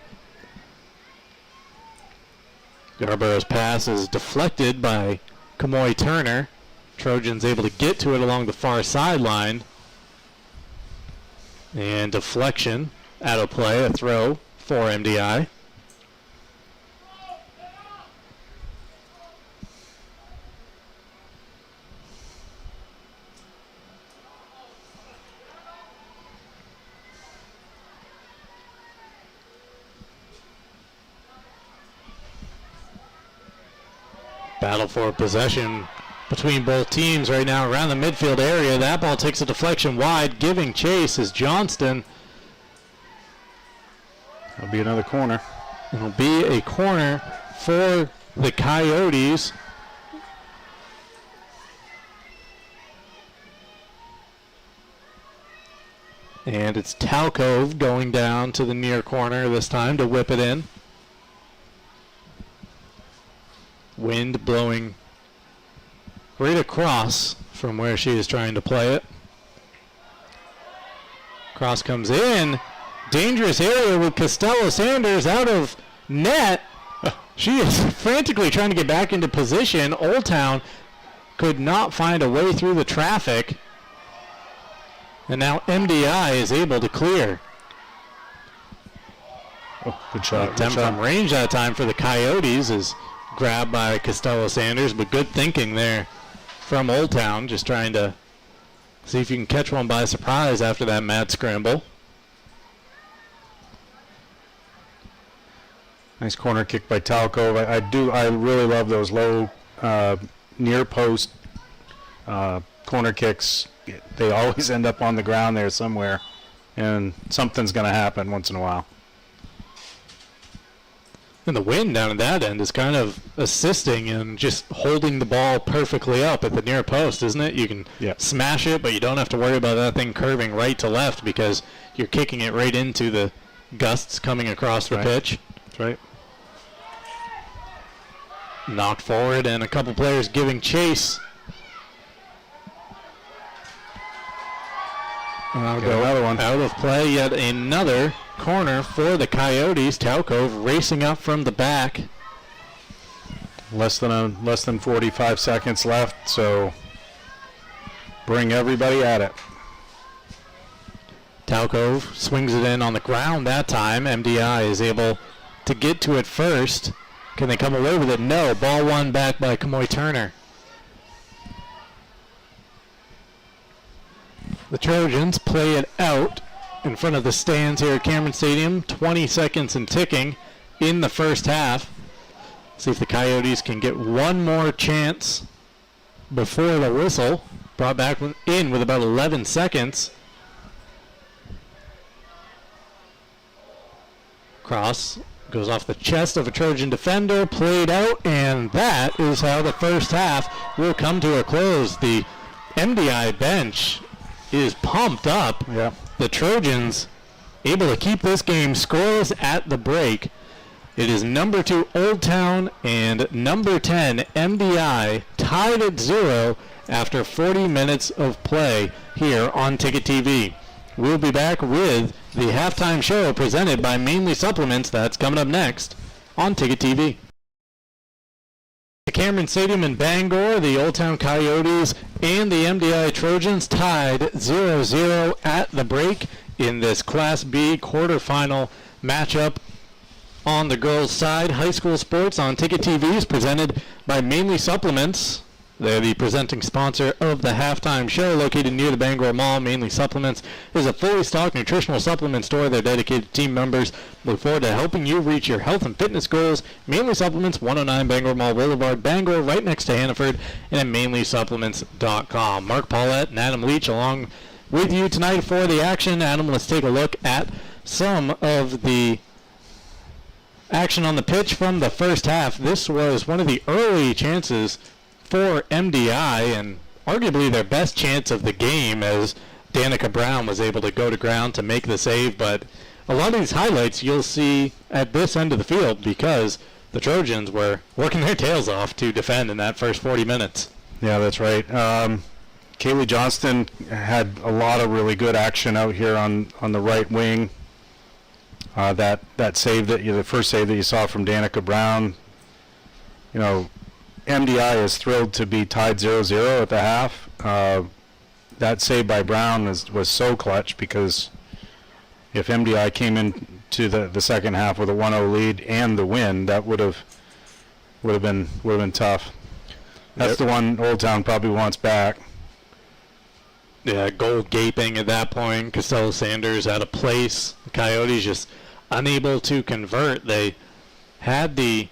Yarborough's pass is deflected by Kamoy Turner. Trojans able to get to it along the far sideline. And deflection out of play, a throw for MDI. Battle for possession between both teams right now around the midfield area. That ball takes a deflection wide. Giving chase is Johnston. It'll be another corner. It'll be a corner for the Coyotes. And it's Talcove going down to the near corner this time to whip it in. Wind blowing right across from where she is trying to play it. Cross comes in. Dangerous area with Costello Sanders out of net. She is frantically trying to get back into position. Old Town could not find a way through the traffic. And now MDI is able to clear. Oh, good shot. Attempt from range that time for the Coyotes is grabbed by Costello Sanders, but good thinking there from Old Town, just trying to see if you can catch one by surprise after that mad scramble. Nice corner kick by Talcove. I really love those low near post corner kicks. They always end up on the ground there somewhere, and something's going to happen once in a while. And the wind down at that end is kind of assisting and just holding the ball perfectly up at the near post, isn't it? You can smash it, but you don't have to worry about that thing curving right to left because you're kicking it right into the gusts coming across the pitch. That's right. Knocked forward and a couple players giving chase. Another one. Out of play, yet another corner for the Coyotes. Talcove racing up from the back. Less than 45 seconds left, so bring everybody at it. Talcove swings it in on the ground that time. MDI is able to get to it first. Can they come away with it? No. Ball won back by Kamoy Turner. The Trojans play it out in front of the stands here at Cameron Stadium. 20 seconds and ticking in the first half. See if the Coyotes can get one more chance before the whistle. Brought back in with about 11 seconds. Cross goes off the chest of a Trojan defender, played out, and that is how the first half will come to a close. The MDI bench is pumped up. Yeah. The Trojans able to keep this game scoreless at the break. It is number 2 Old Town and number 10 MDI tied at 0 after 40 minutes of play here on Ticket TV. We'll be back with the halftime show presented by Mainly Supplements. That's coming up next on Ticket TV. Cameron Stadium in Bangor, the Old Town Coyotes and the MDI Trojans tied 0-0 at the break in this Class B quarterfinal matchup. On the girls' side, high school sports on Ticket TV is presented by Mainly Supplements. They're the presenting sponsor of the halftime show, located near the Bangor Mall. Mainly Supplements is a fully stocked nutritional supplement store. Their dedicated team members look forward to helping you reach your health and fitness goals. Mainly Supplements, 109 Bangor Mall Boulevard, Bangor, right next to Hannaford, and at mainlysupplements.com. Mark Paulette and Adam Leach along with you tonight for the action. Adam, let's take a look at some of the action on the pitch from the first half. This was one of the early chances for MDI, and arguably their best chance of the game, as Danica Brown was able to go to ground to make the save. But a lot of these highlights you'll see at this end of the field, because the Trojans were working their tails off to defend in that first 40 minutes. Yeah, that's right. Kaylee Johnston had a lot of really good action out here on the right wing. That save the first save that you saw from Danica Brown, MDI is thrilled to be tied 0-0 at the half. That save by Brown was so clutch, because if MDI came into the second half with a 1-0 lead and the win, that would have been tough. That's the one Old Town probably wants back. Yeah, goal gaping at that point. Costello Sanders out of place. The Coyotes just unable to convert. They had the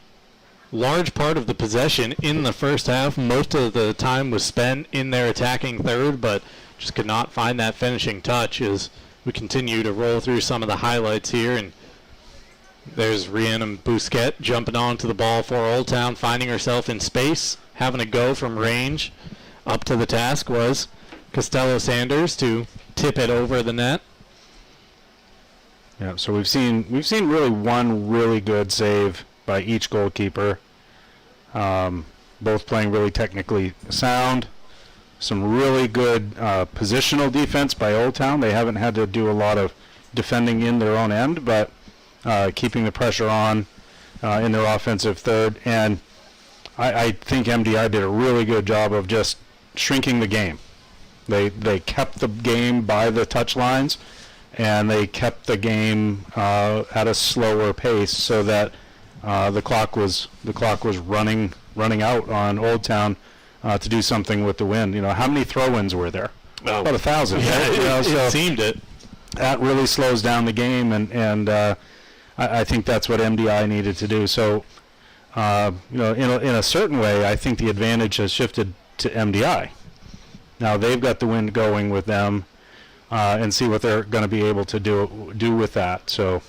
large part of the possession in the first half. Most of the time was spent in their attacking third, but just could not find that finishing touch as we continue to roll through some of the highlights here. And there's Rhiannon Bousquet jumping onto the ball for Old Town, finding herself in space, having a go from range. Up to the task was Costello Sanders to tip it over the net. Yeah, so we've seen really one really good save by each goalkeeper. Both playing really technically sound. Some really good positional defense by Old Town. They haven't had to do a lot of defending in their own end, but keeping the pressure on in their offensive third. And I think MDI did a really good job of just shrinking the game. They kept the game by the touch lines, and they kept the game at a slower pace, so that the clock was running out on Old Town to do something with the win. How many throw-ins were there? Oh. About 1,000. Yeah, right? it seemed it. That really slows down the game, and I think that's what MDI needed to do. So, in a certain way, I think the advantage has shifted to MDI. Now they've got the wind going with them, and see what they're going to be able to do with that. So.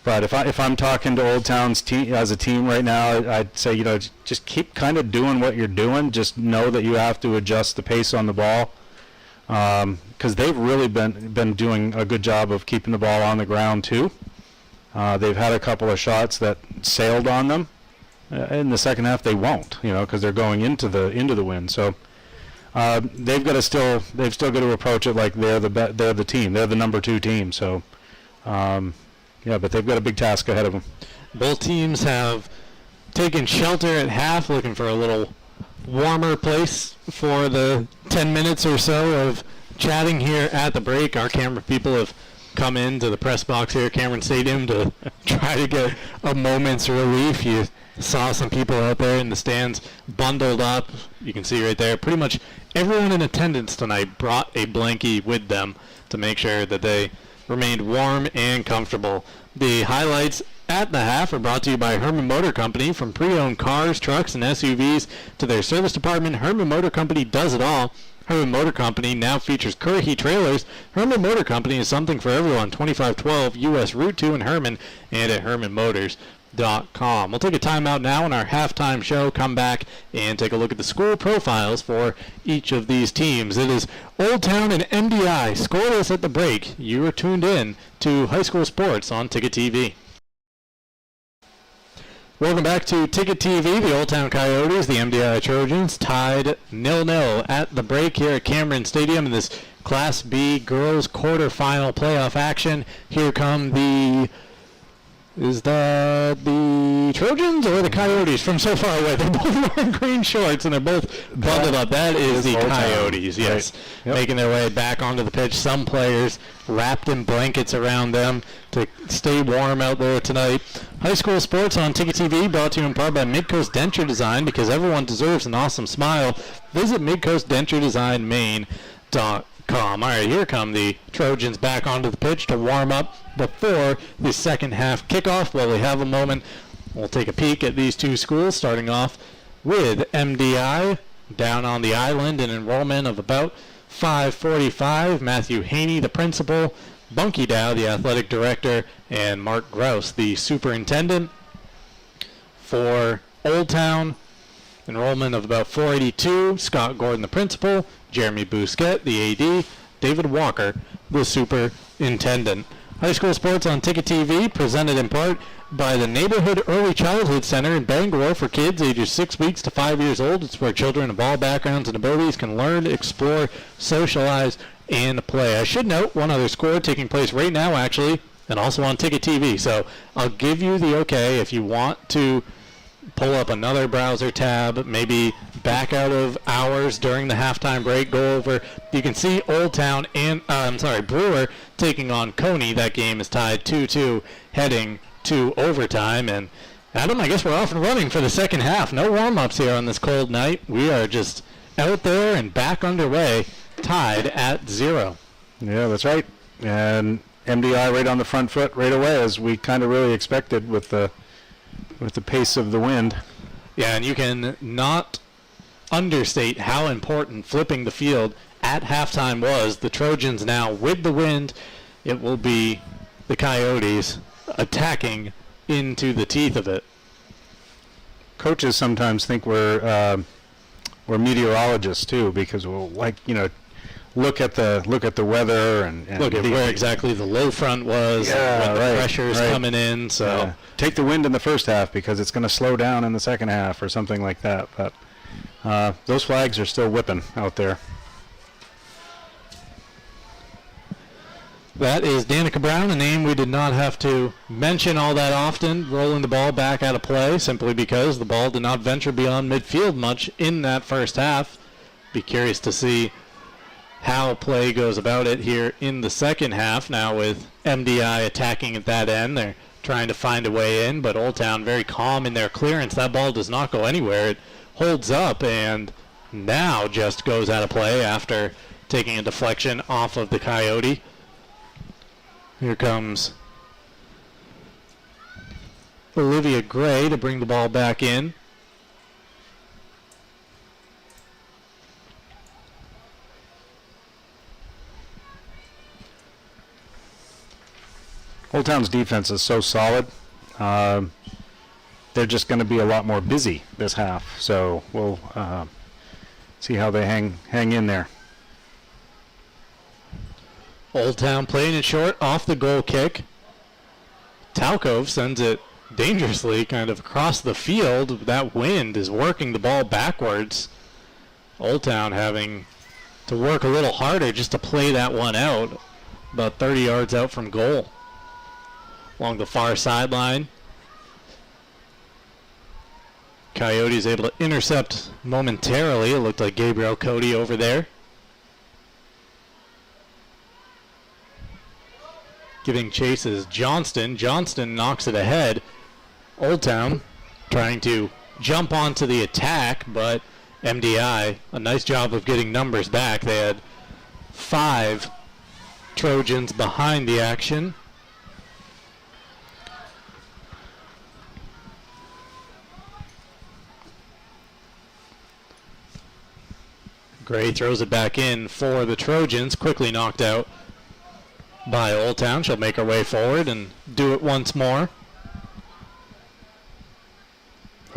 But if I'm talking to Old Town's team as a team right now, I'd say just keep kind of doing what you're doing. Just know that you have to adjust the pace on the ball, because they've really been doing a good job of keeping the ball on the ground too. They've had a couple of shots that sailed on them. In the second half, they won't, because they're going into the win. So they've still got to approach it like they're the team. They're the number 2 team. So. Yeah, but they've got a big task ahead of them. Both teams have taken shelter at half, looking for a little warmer place for the 10 minutes or so of chatting here at the break. Our camera people have come into the press box here at Cameron Stadium to try to get a moment's relief. You saw some people out there in the stands bundled up. You can see right there, pretty much everyone in attendance tonight brought a blankie with them to make sure that they remained warm and comfortable. The highlights at the half are brought to you by Herman Motor Company. From pre-owned cars, trucks, and SUVs to their service department, Herman Motor Company does it all. Herman Motor Company now features Currahee trailers. Herman Motor Company is something for everyone. 2512 U.S. Route 2 in Herman, and at hermanmotors.com. We'll take a timeout now in our halftime show, come back and take a look at the score profiles for each of these teams. It is Old Town and MDI scoreless at the break. You are tuned in to high school sports on Ticket TV. Welcome back to Ticket TV. The Old Town Coyotes, the MDI Trojans, tied 0-0 at the break here at Cameron Stadium in this Class B girls quarterfinal playoff action. Here come the Is that the Trojans or the Coyotes from so far away? They're both wearing green shorts and they're both bundled up. That is the Coyotes, yes. Right. Yep. Making their way back onto the pitch. Some players wrapped in blankets around them to stay warm out there tonight. High school sports on Ticket TV, brought to you in part by Midcoast Denture Design, because everyone deserves an awesome smile. Visit midcoastdenturedesignmaine.com. All right, here come the Trojans back onto the pitch to warm up before the second half kickoff. While we have a moment, we'll take a peek at these two schools, starting off with MDI down on the island, an enrollment of about 545. Matthew Haney, the principal, Bunky Dow, the athletic director, and Mark Grouse, the superintendent. For Old Town, enrollment of about 482. Scott Gordon, the principal, Jeremy Bousquet, the AD, David Walker, the superintendent. High school sports on Ticket TV, presented in part by the Neighborhood Early Childhood Center in Bangor for kids ages 6 weeks to 5 years old. It's where children of all backgrounds and abilities can learn, explore, socialize, and play. I should note one other score taking place right now, actually, and also on Ticket TV. So I'll give you the okay if you want to pull up another browser tab, maybe back out of hours during the halftime break, go over. You can see Old Town and, Brewer taking on Coney. That game is tied 2-2, heading to overtime. And Adam, I guess we're off and running for the second half. No warm-ups here on this cold night. We are just out there and back underway, tied at 0. Yeah, that's right. And MDI right on the front foot right away, as we kind of really expected with the pace of the wind. Yeah, and you can not understate how important flipping the field at halftime was. The Trojans now with the wind. It will be the Coyotes attacking into the teeth of it. Coaches sometimes think we're meteorologists too, because we'll look at the weather and look at where exactly the low front was, when the pressure's coming in. So take the wind in the first half because it's going to slow down in the second half or something like that. But those flags are still whipping out there. That is Danica Brown, a name we did not have to mention all that often, rolling the ball back out of play simply because the ball did not venture beyond midfield much in that first half. Be curious to see how play goes about it here in the second half. Now with MDI attacking at that end, they're trying to find a way in, but Old Town very calm in their clearance. That ball does not go anywhere. It holds up and now just goes out of play after taking a deflection off of the Coyote. Here comes Olivia Gray to bring the ball back in. Old Town's defense is so solid. They're just going to be a lot more busy this half. So we'll see how they hang in there. Old Town playing it short off the goal kick. Talkov sends it dangerously kind of across the field. That wind is working the ball backwards. Old Town having to work a little harder just to play that one out. About 30 yards out from goal. Along the far sideline. Coyotes able to intercept momentarily. It looked like Gabriel Cody over there. Giving chase is Johnston. Johnston knocks it ahead. Old Town trying to jump onto the attack, but MDI, a nice job of getting numbers back. They had 5 Trojans behind the action. Gray throws it back in for the Trojans, quickly knocked out by Old Town. She'll make her way forward and do it once more.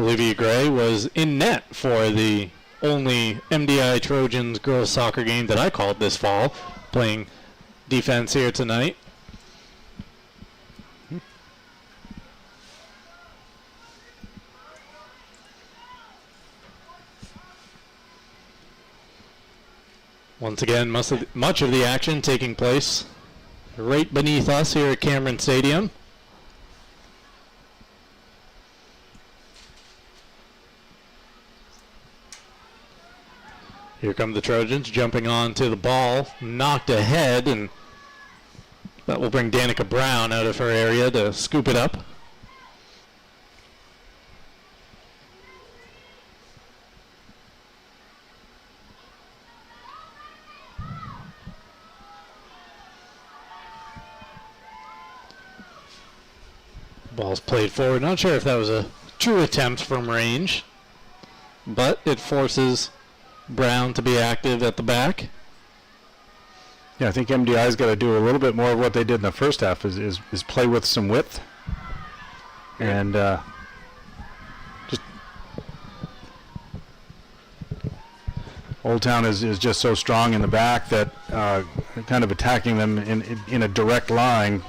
Olivia Gray was in net for the only MDI Trojans girls soccer game that I called this fall, playing defense here tonight. Once again, much of the action taking place right beneath us here at Cameron Stadium. Here come the Trojans jumping onto the ball, knocked ahead, and that will bring Danica Brown out of her area to scoop it up. Ball's played forward. Not sure if that was a true attempt from range, but it forces Brown to be active at the back. Yeah, I think MDI's got to do a little bit more of what they did in the first half, is play with some width. And just Old Town is just so strong in the back that kind of attacking them in a direct line,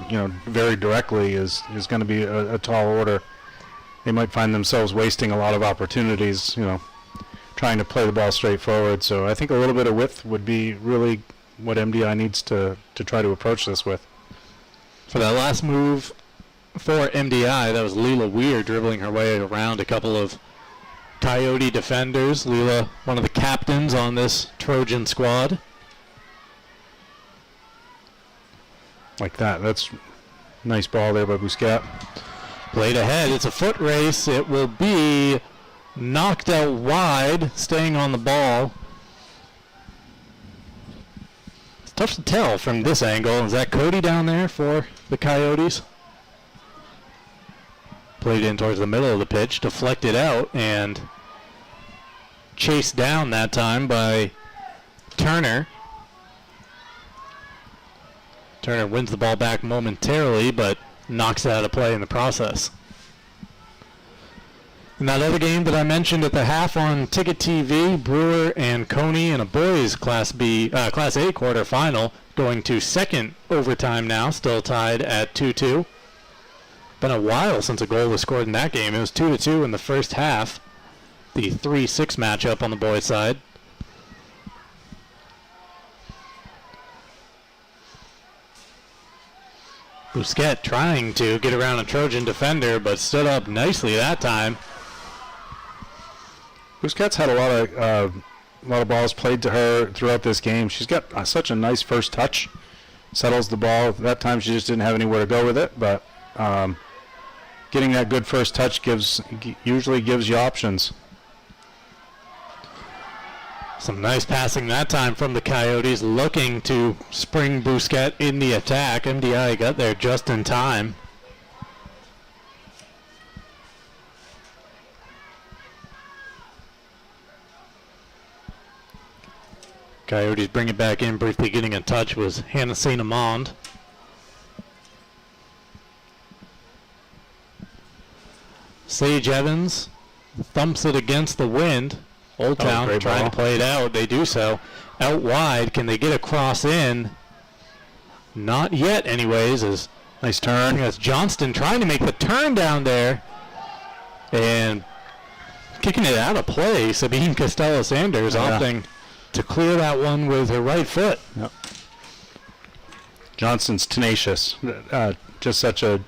very directly is going to be a tall order. They might find themselves wasting a lot of opportunities, trying to play the ball straight forward. So I think a little bit of width would be really what MDI needs to try to approach this with. For that last move for MDI, that was Leela Weir dribbling her way around a couple of Coyote defenders. Leela, one of the captains on this Trojan squad. Like that. That's a nice ball there by Bousquet. Played ahead. It's a foot race. It will be knocked out wide, staying on the ball. It's tough to tell from this angle. Is that Cody down there for the Coyotes? Played in towards the middle of the pitch, deflected out, and chased down that time by Turner. Turner wins the ball back momentarily, but knocks it out of play in the process. In that other game that I mentioned at the half on Ticket TV, Brewer and Coney in a boys Class A quarterfinal, going to second overtime now, still tied at 2-2. Been a while since a goal was scored in that game. It was 2-2 in the first half. The 3-6 matchup on the boys' side. Bousquet trying to get around a Trojan defender, but stood up nicely that time. Bousquet's had a lot of balls played to her throughout this game. She's got such a nice first touch. Settles the ball. That time she just didn't have anywhere to go with it, but getting that good first touch usually gives you options. Some nice passing that time from the Coyotes, looking to spring Bousquet in the attack. MDI got there just in time. Coyotes bring it back in, briefly getting a touch was Hannah St. Amand. Sage Evans thumps it against the wind. Old Town trying to play it out. They do so. Out wide. Can they get a cross in? Not yet, anyways. As nice turn. That's Johnston trying to make the turn down there. And kicking it out of play. Sabine Costello-Sanders opting to clear that one with her right foot. Yep. Johnston's tenacious. Just such a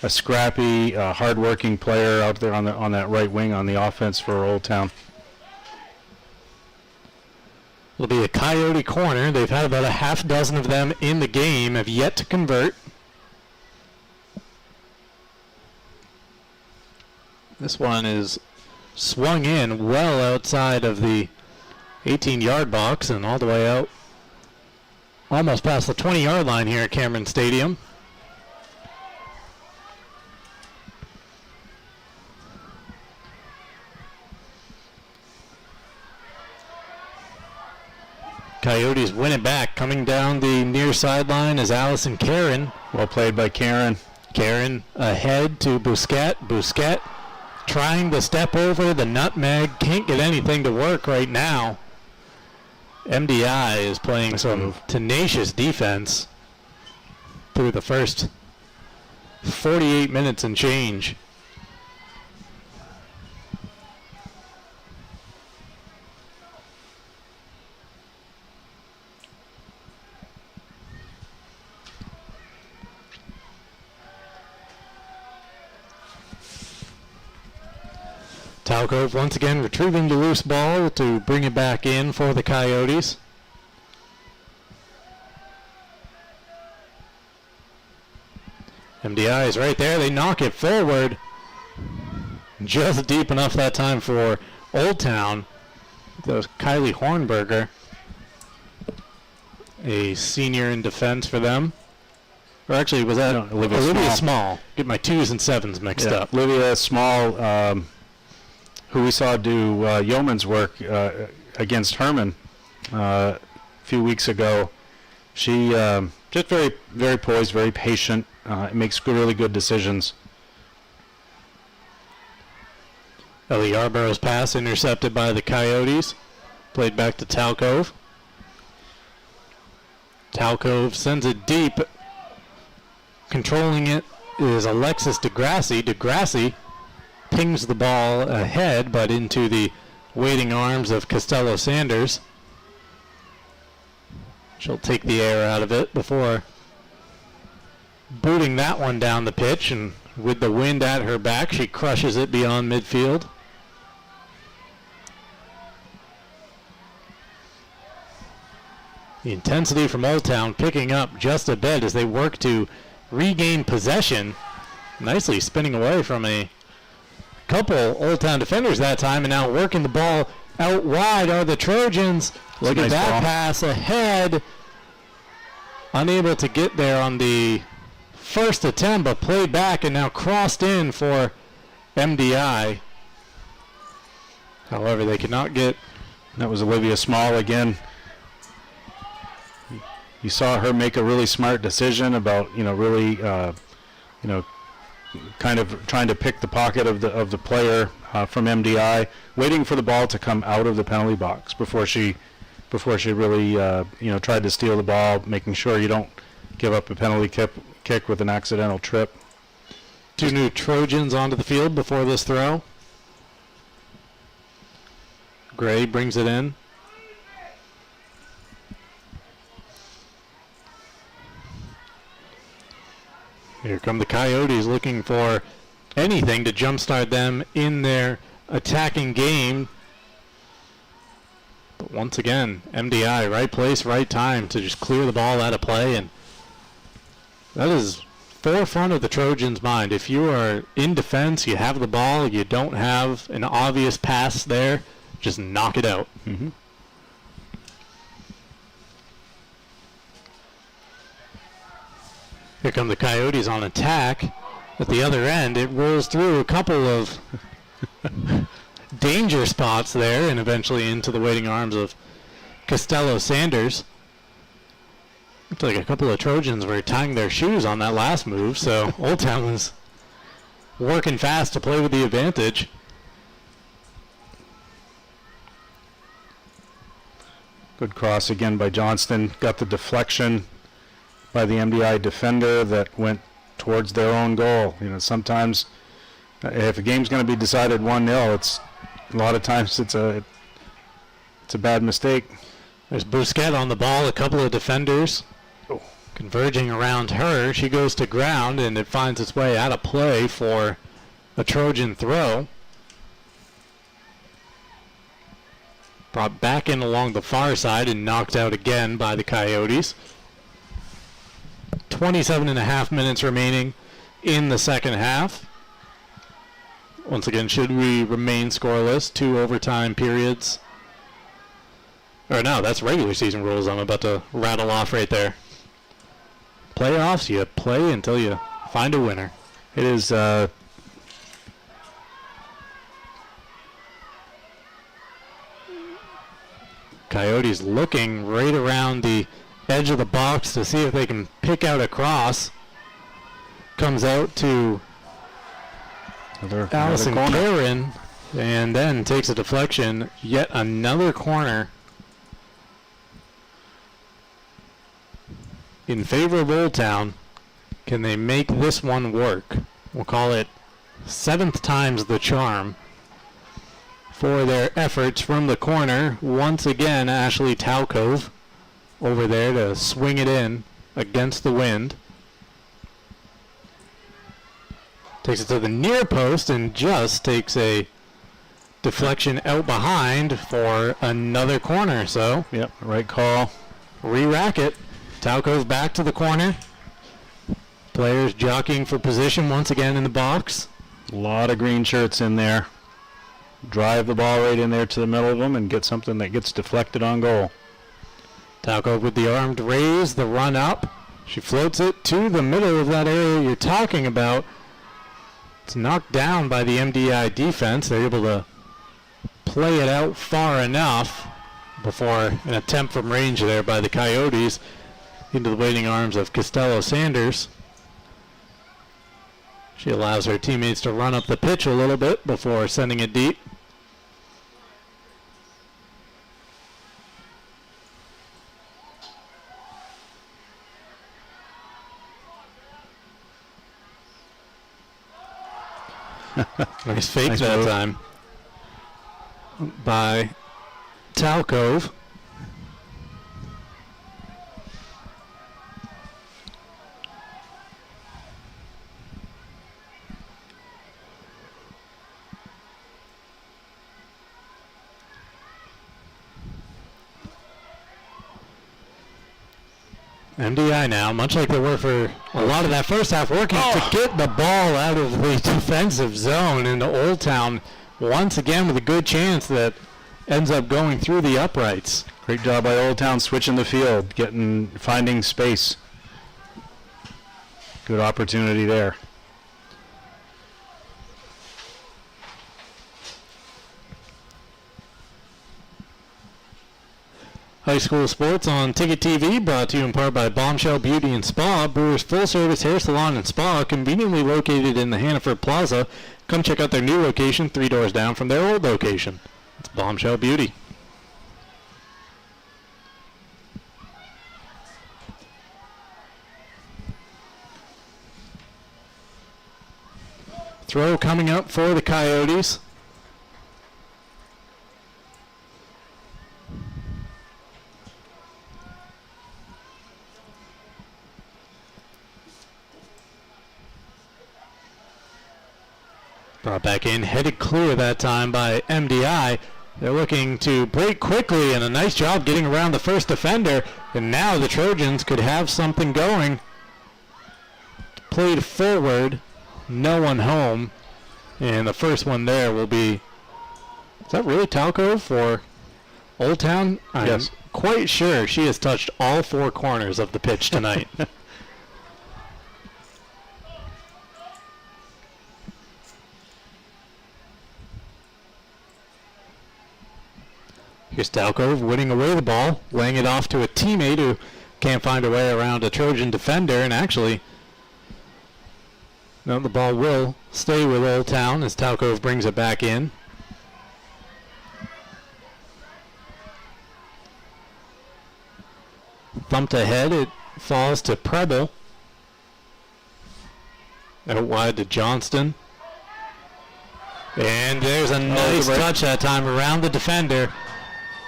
scrappy, hard-working player out there on that right wing on the offense for Old Town. It'll be a Coyote corner. They've had about a half dozen of them in the game, have yet to convert. This one is swung in well outside of the 18-yard box and all the way out, almost past the 20-yard line here at Cameron Stadium. Coyotes win it back. Coming down the near sideline is Allison Karen. Well played by Karen. Karen ahead to Bousquet. Bousquet trying to step over the nutmeg. Can't get anything to work right now. MDI is playing some tenacious defense through the first 48 minutes and change. Talcove once again retrieving the loose ball to bring it back in for the Coyotes. MDI is right there. They knock it forward. Just deep enough that time for Old Town. That was Kylie Hornberger, a senior in defense for them. Or actually, was that Olivia Small? Get my 2s and 7s mixed up. Olivia Small, who we saw do yeoman's work against Herman a few weeks ago. She just very, very poised, very patient, makes really good decisions. Ellie Yarborough's pass intercepted by the Coyotes. Played back to Talcove. Talcove sends it deep. Controlling it is Alexis DeGrassi. DeGrassi pings the ball ahead, but into the waiting arms of Costello Sanders. She'll take the air out of it before booting that one down the pitch, and with the wind at her back, she crushes it beyond midfield. The intensity from Old Town picking up just a bit as they work to regain possession. Nicely spinning away from a couple Old Town defenders that time, and now working the ball out wide are the Trojans. Look at that pass ahead. Unable to get there on the first attempt, but played back and now crossed in for MDI. However, they could not get. That was Olivia Small again. You saw her make a really smart decision about, really, kind of trying to pick the pocket of the player from MDI, waiting for the ball to come out of the penalty box before she really, tried to steal the ball, making sure you don't give up a penalty kick with an accidental trip. 2 new Trojans onto the field before this throw. Gray brings it in. Here come the Coyotes looking for anything to jumpstart them in their attacking game. But once again, MDI, right place, right time to just clear the ball out of play. And that is forefront of the Trojans' mind. If you are in defense, you have the ball, you don't have an obvious pass there, just knock it out. Mm-hmm. Here come the Coyotes on attack. At the other end, it rolls through a couple of danger spots there and eventually into the waiting arms of Costello Sanders. Looks like a couple of Trojans were tying their shoes on that last move, so Old Town was working fast to play with the advantage. Good cross again by Johnston. Got the deflection by the MDI defender that went towards their own goal. Sometimes if a game's going to be decided 1-0, it's a lot of times it's a bad mistake. There's Busquet on the ball, a couple of defenders converging around her. She goes to ground and it finds its way out of play for a Trojan throw. Brought back in along the far side and knocked out again by the Coyotes. 27.5 minutes remaining in the second half. Once again, should we remain scoreless, 2 overtime periods. Or no, that's regular season rules I'm about to rattle off right there. Playoffs, you play until you find a winner. It is Coyotes looking right around the edge of the box to see if they can pick out a cross. Comes out to Allison Karen and then takes a deflection. Yet another corner in favor of Old Town. Can they make this one work? We'll call it 7th time's the charm for their efforts from the corner. Once again, Ashley Talcove over there to swing it in against the wind. Takes it to the near post and just takes a deflection out behind for another corner. So, yep, right call. Re-rack it. Talco's back to the corner. Players jockeying for position once again in the box. A lot of green shirts in there. Drive the ball right in there to the middle of them and get something that gets deflected on goal. Talco with the arm raise, the run up. She floats it to the middle of that area you're talking about. It's knocked down by the MDI defense. They're able to play it out far enough before an attempt from range there by the Coyotes into the waiting arms of Costello-Sanders. She allows her teammates to run up the pitch a little bit before sending it deep. Nice fake nice that move. time by Talcove. MDI now, much like they were for a lot of that first half, working to get the ball out of the defensive zone into Old Town once again with a good chance that ends up going through the uprights. Great job by Old Town switching the field, finding space. Good opportunity there. High school sports on Ticket TV, brought to you in part by Bombshell Beauty and Spa, Brewers full-service hair salon and spa, conveniently located in the Hannaford Plaza. Come check out their new location, 3 doors down from their old location. It's Bombshell Beauty. Throw coming up for the Coyotes. Brought back in, headed clear that time by MDI. They're looking to break quickly, and a nice job getting around the first defender. And now the Trojans could have something going. Played forward, no one home. And the first one there will be, is that really Talco for Old Town? Yes. I'm quite sure she has touched all 4 corners of the pitch tonight. Here's Talco winning away the ball, laying it off to a teammate who can't find a way around a Trojan defender, and actually, no, the ball will stay with Old Town as Talco brings it back in. Thumped ahead, it falls to Preble. Out wide to Johnston. And there's a nice touch that time around the defender.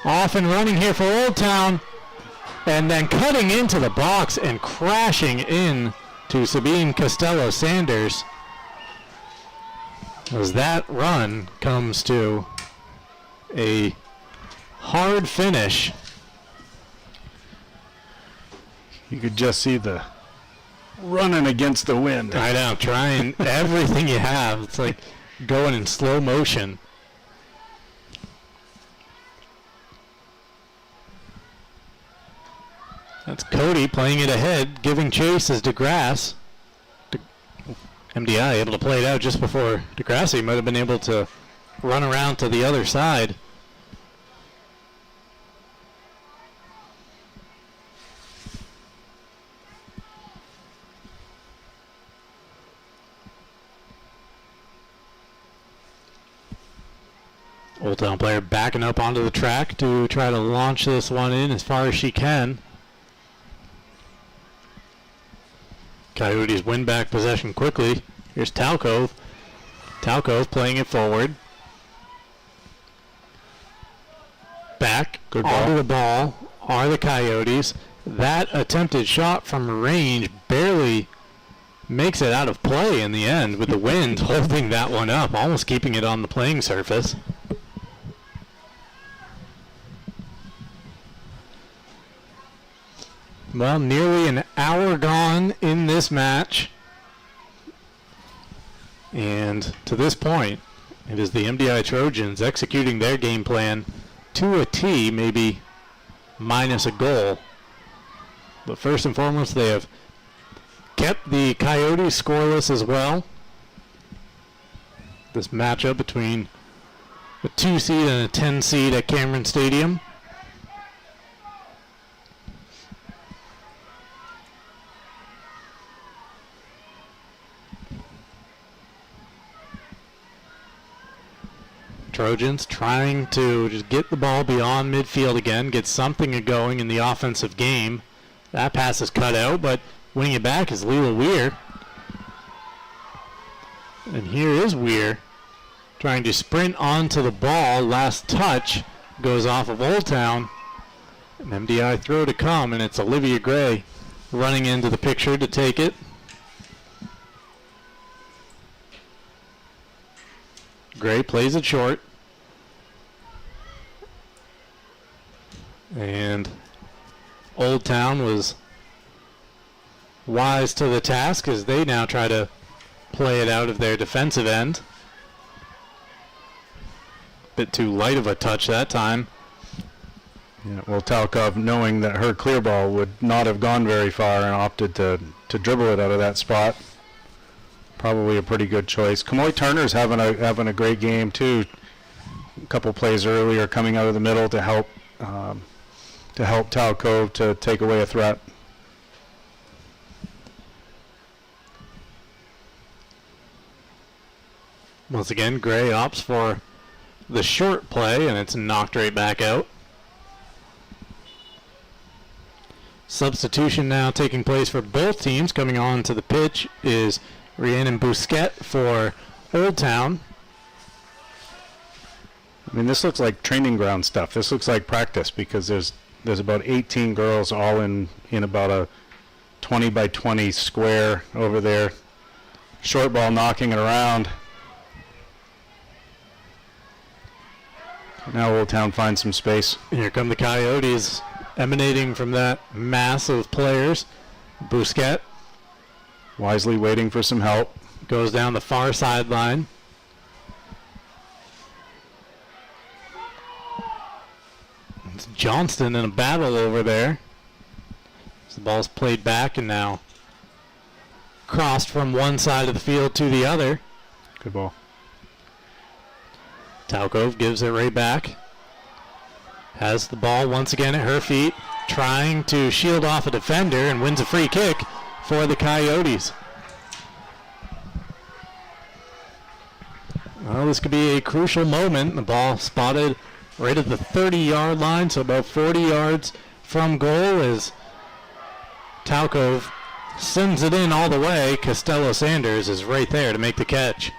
Off and running here for Old Town, and then cutting into the box and crashing in to Sabine Costello-Sanders. As that run comes to a hard finish. You could just see the running against the wind. I know, trying everything you have. It's like going in slow motion. That's Cody playing it ahead, giving chase as DeGrasse. MDI able to play it out just before DeGrasse might have been able to run around to the other side. Old Town player backing up onto the track to try to launch this one in as far as she can. Coyotes win back possession quickly. Here's Talcove. Talcove playing it forward. Back onto the ball are the Coyotes. That attempted shot from range barely makes it out of play in the end, with the wind holding that one up, almost keeping it on the playing surface. Well, nearly an hour gone in this match. And to this point, it is the MDI Trojans executing their game plan to a T, maybe minus a goal. But first and foremost, they have kept the Coyotes scoreless as well. This matchup between a 2 seed and a 10 seed at Cameron Stadium. Trojans trying to just get the ball beyond midfield again, get something going in the offensive game. That pass is cut out, but winning it back is Leela Weir. And here is Weir trying to sprint onto the ball. Last touch goes off of Old Town. An MDI throw to come, and it's Olivia Gray running into the picture to take it. Gray plays it short. And Old Town was wise to the task as they now try to play it out of their defensive end. Bit too light of a touch that time. Yeah, well, Talkov, knowing that her clear ball would not have gone very far and opted to dribble it out of that spot. Probably a pretty good choice. Kamoy Turner's having a great game too. A couple plays earlier, coming out of the middle to help Talcove to take away a threat. Once again, Gray opts for the short play, and it's knocked right back out. Substitution now taking place for both teams. Coming on to the pitch is Rhiannon Bousquet for Old Town. I mean, this looks like training ground stuff. This looks like practice because there's about 18 girls all in about a 20 by 20 square over there. Short ball knocking it around. Now Old Town finds some space. Here come the Coyotes emanating from that mass of players. Bousquet Wisely waiting for some help. goes down the far sideline. It's Johnston in a battle over there. So the ball's played back and now crossed from one side of the field to the other. Good ball. Talcove gives it right back. Has the ball once again at her feet, trying to shield off a defender and wins a free kick for the Coyotes. Well, this could be a crucial moment. The ball spotted right at the 30-yard line, so about 40 yards from goal as Talcove sends it in all the way. Costello Sanders is right there to make the catch.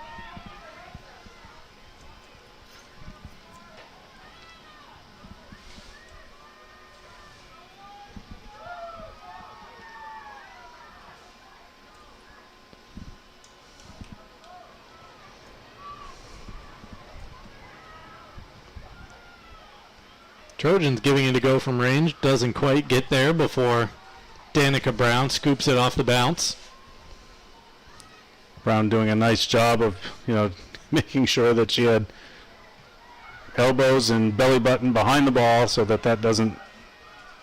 Trojans giving it a go from range. Doesn't quite get there before Danica Brown scoops it off the bounce. Brown doing a nice job of, making sure that she had elbows and belly button behind the ball so that doesn't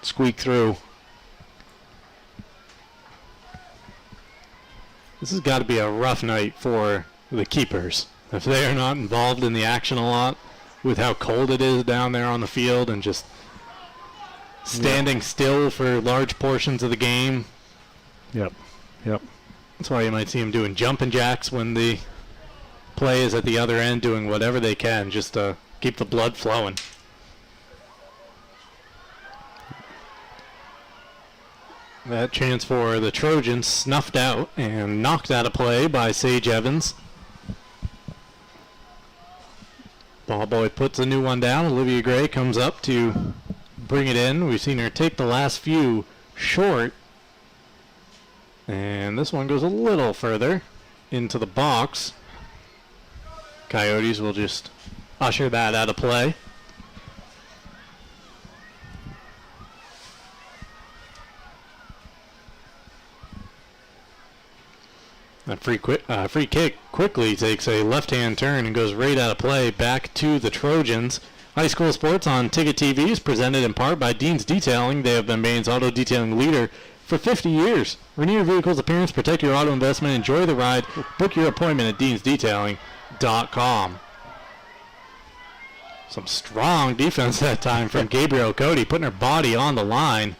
squeak through. This has got to be a rough night for the keepers. If they are not involved in the action a lot, with how cold it is down there on the field and just standing still for large portions of the game. Yep. That's why you might see them doing jumping jacks when the play is at the other end, doing whatever they can just to keep the blood flowing. That chance for the Trojans snuffed out and knocked out of play by Sage Evans. Ball boy puts a new one down. Olivia Gray comes up to bring it in. We've seen her take the last few short. And this one goes a little further into the box. Coyotes will just usher that out of play. A free kick quickly takes a left-hand turn and goes right out of play back to the Trojans. High school sports on Ticket TV is presented in part by Dean's Detailing. They have been Maine's auto detailing leader for 50 years. Renew your vehicle's appearance, protect your auto investment, enjoy the ride. Book your appointment at deansdetailing.com. Some strong defense that time from Gabriel Cody, putting her body on the line.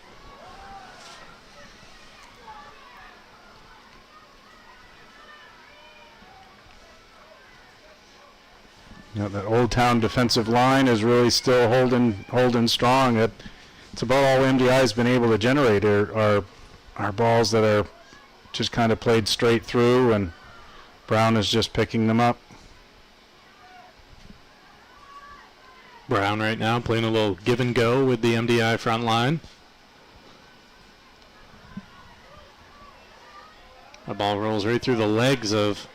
You know, that Old Town defensive line is really still holding strong. It's about all MDI's been able to generate are balls that are just kind of played straight through, and Brown is just picking them up. Brown right now playing a little give and go with the MDI front line. The ball rolls right through the legs of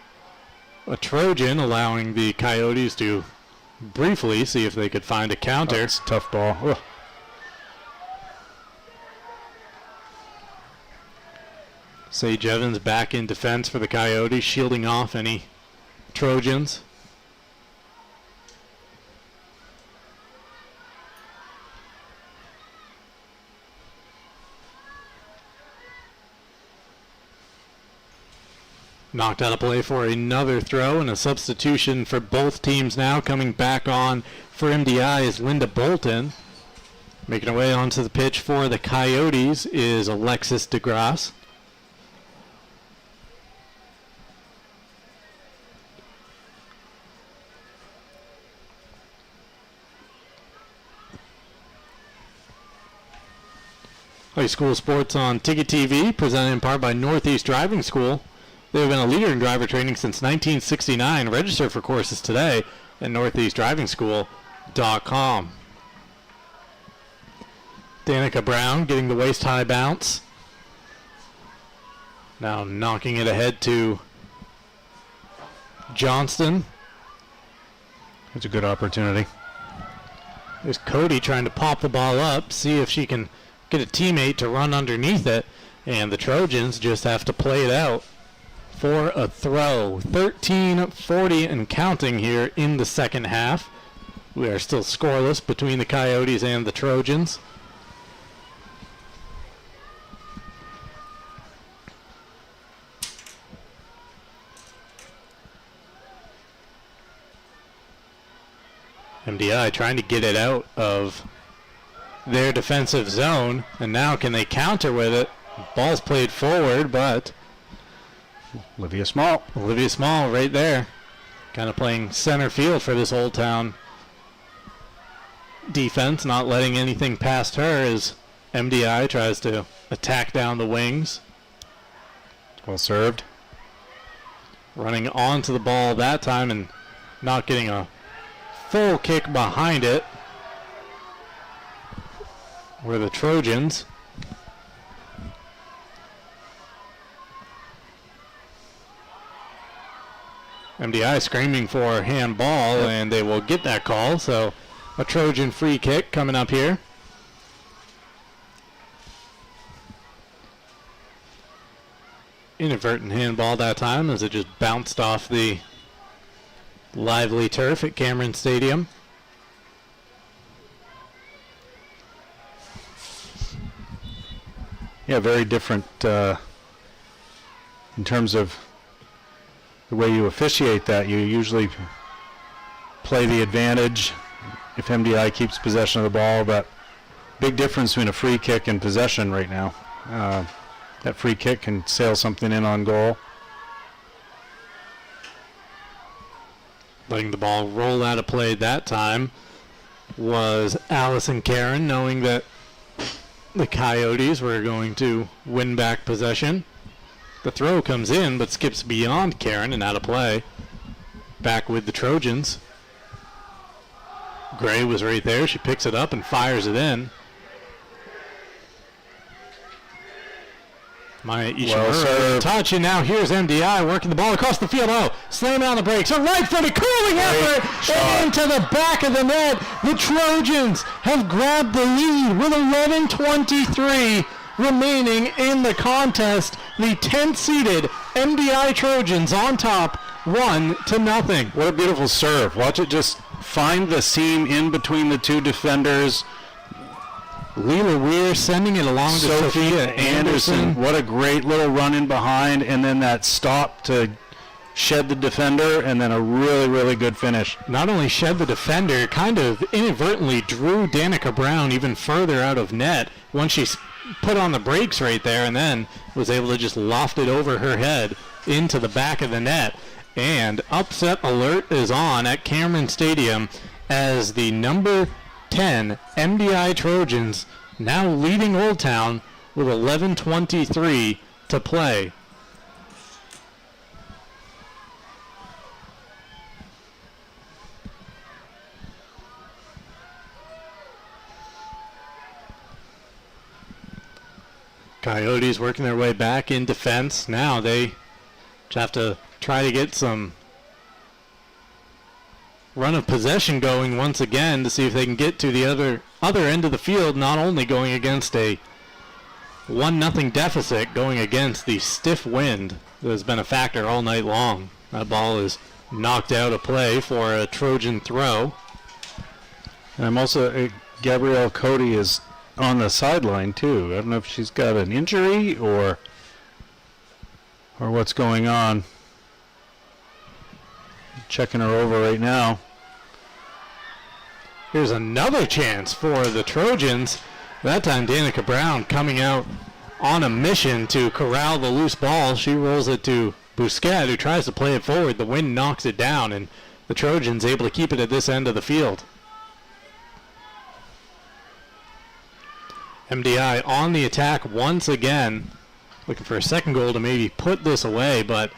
a Trojan, allowing the Coyotes to briefly see if they could find a counter. That's a tough ball. Ugh. Sage Evans back in defense for the Coyotes, shielding off any Trojans. Knocked out of play for another throw, and a substitution for both teams now. Coming back on for MDI is Linda Bolton. Making her way onto the pitch for the Coyotes is Alexis DeGrasse. High school sports on Ticket TV, presented in part by Northeast Driving School. They've been a leader in driver training since 1969. Register for courses today at northeastdrivingschool.com. Danica Brown getting the waist-high bounce. Now knocking it ahead to Johnston. That's a good opportunity. There's Cody trying to pop the ball up, see if she can get a teammate to run underneath it, and the Trojans just have to play it out for a throw. 13:40 and counting here in the second half. We are still scoreless between the Coyotes and the Trojans. MDI trying to get it out of their defensive zone, and now can they counter with it? Ball's played forward, but Olivia Small right there, kind of playing center field for this Old Town defense, not letting anything past her as MDI tries to attack down the wings. Well served. Running onto the ball that time and not getting a full kick behind it. Were the Trojans. MDI screaming for handball, and they will get that call. So a Trojan free kick coming up here. Inadvertent handball that time as it just bounced off the lively turf at Cameron Stadium. Yeah, very different in terms of the way you officiate that. You usually play the advantage if MDI keeps possession of the ball, but big difference between a free kick and possession right now. That free kick can sail something in on goal. Letting the ball roll out of play that time was Allison Karen, knowing that the Coyotes were going to win back possession. The throw comes in, but skips beyond Karen and out of play. Back with the Trojans. Gray was right there. She picks it up and fires it in. Maya Ishimura touch, and now here's MDI working the ball across the field. Oh, slamming on the brakes. A right-footed curling effort and into the back of the net. The Trojans have grabbed the lead with 11:23 remaining in the contest. The 10th-seeded MDI Trojans on top, 1-0. What a beautiful serve. Watch it just find the seam in between the two defenders. Leela Weir sending it along to Sophia Anderson. What a great little run in behind, and then that stop to shed the defender, and then a really, really good finish. Not only shed the defender, kind of inadvertently drew Danica Brown even further out of net once she put on the brakes right there, and then was able to just loft it over her head into the back of the net. And upset alert is on at Cameron Stadium as the number 10 MDI Trojans now leading Old Town with 11:23 to play. Coyotes working their way back in defense. Now they just have to try to get some run of possession going once again to see if they can get to the other end of the field, not only going against a 1-0 deficit, going against the stiff wind that has been a factor all night long. That ball is knocked out of play for a Trojan throw. And I'm also, Gabrielle Cody is on the sideline too. I don't know if she's got an injury or what's going on. Checking her over right now. Here's another chance for the Trojans. That time Danica Brown coming out on a mission to corral the loose ball. She rolls it to Bousquet, who tries to play it forward. The wind knocks it down, and the Trojans able to keep it at this end of the field. MDI on the attack once again, looking for a second goal to maybe put this away, but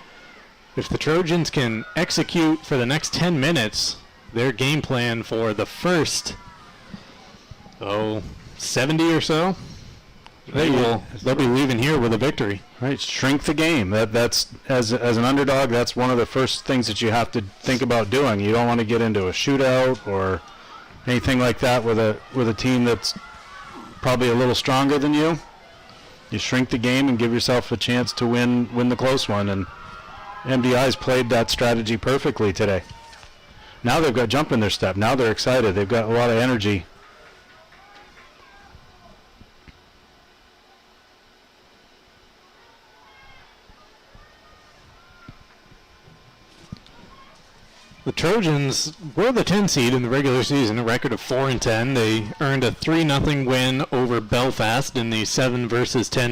if the Trojans can execute for the next 10 minutes their game plan for the first 70 or so, they'll be leaving here with a victory. Right, shrink the game. That's as an underdog, that's one of the first things that you have to think about doing. You don't want to get into a shootout or anything like that with a team that's probably a little stronger than you. You shrink the game and give yourself a chance to win the close one, and MDI's played that strategy perfectly today. Now they've got jump in their step. Now they're excited. They've got a lot of energy. The Trojans were the 10 seed in the regular season, a record of 4-10. They earned a 3-0 win over Belfast in the 7-10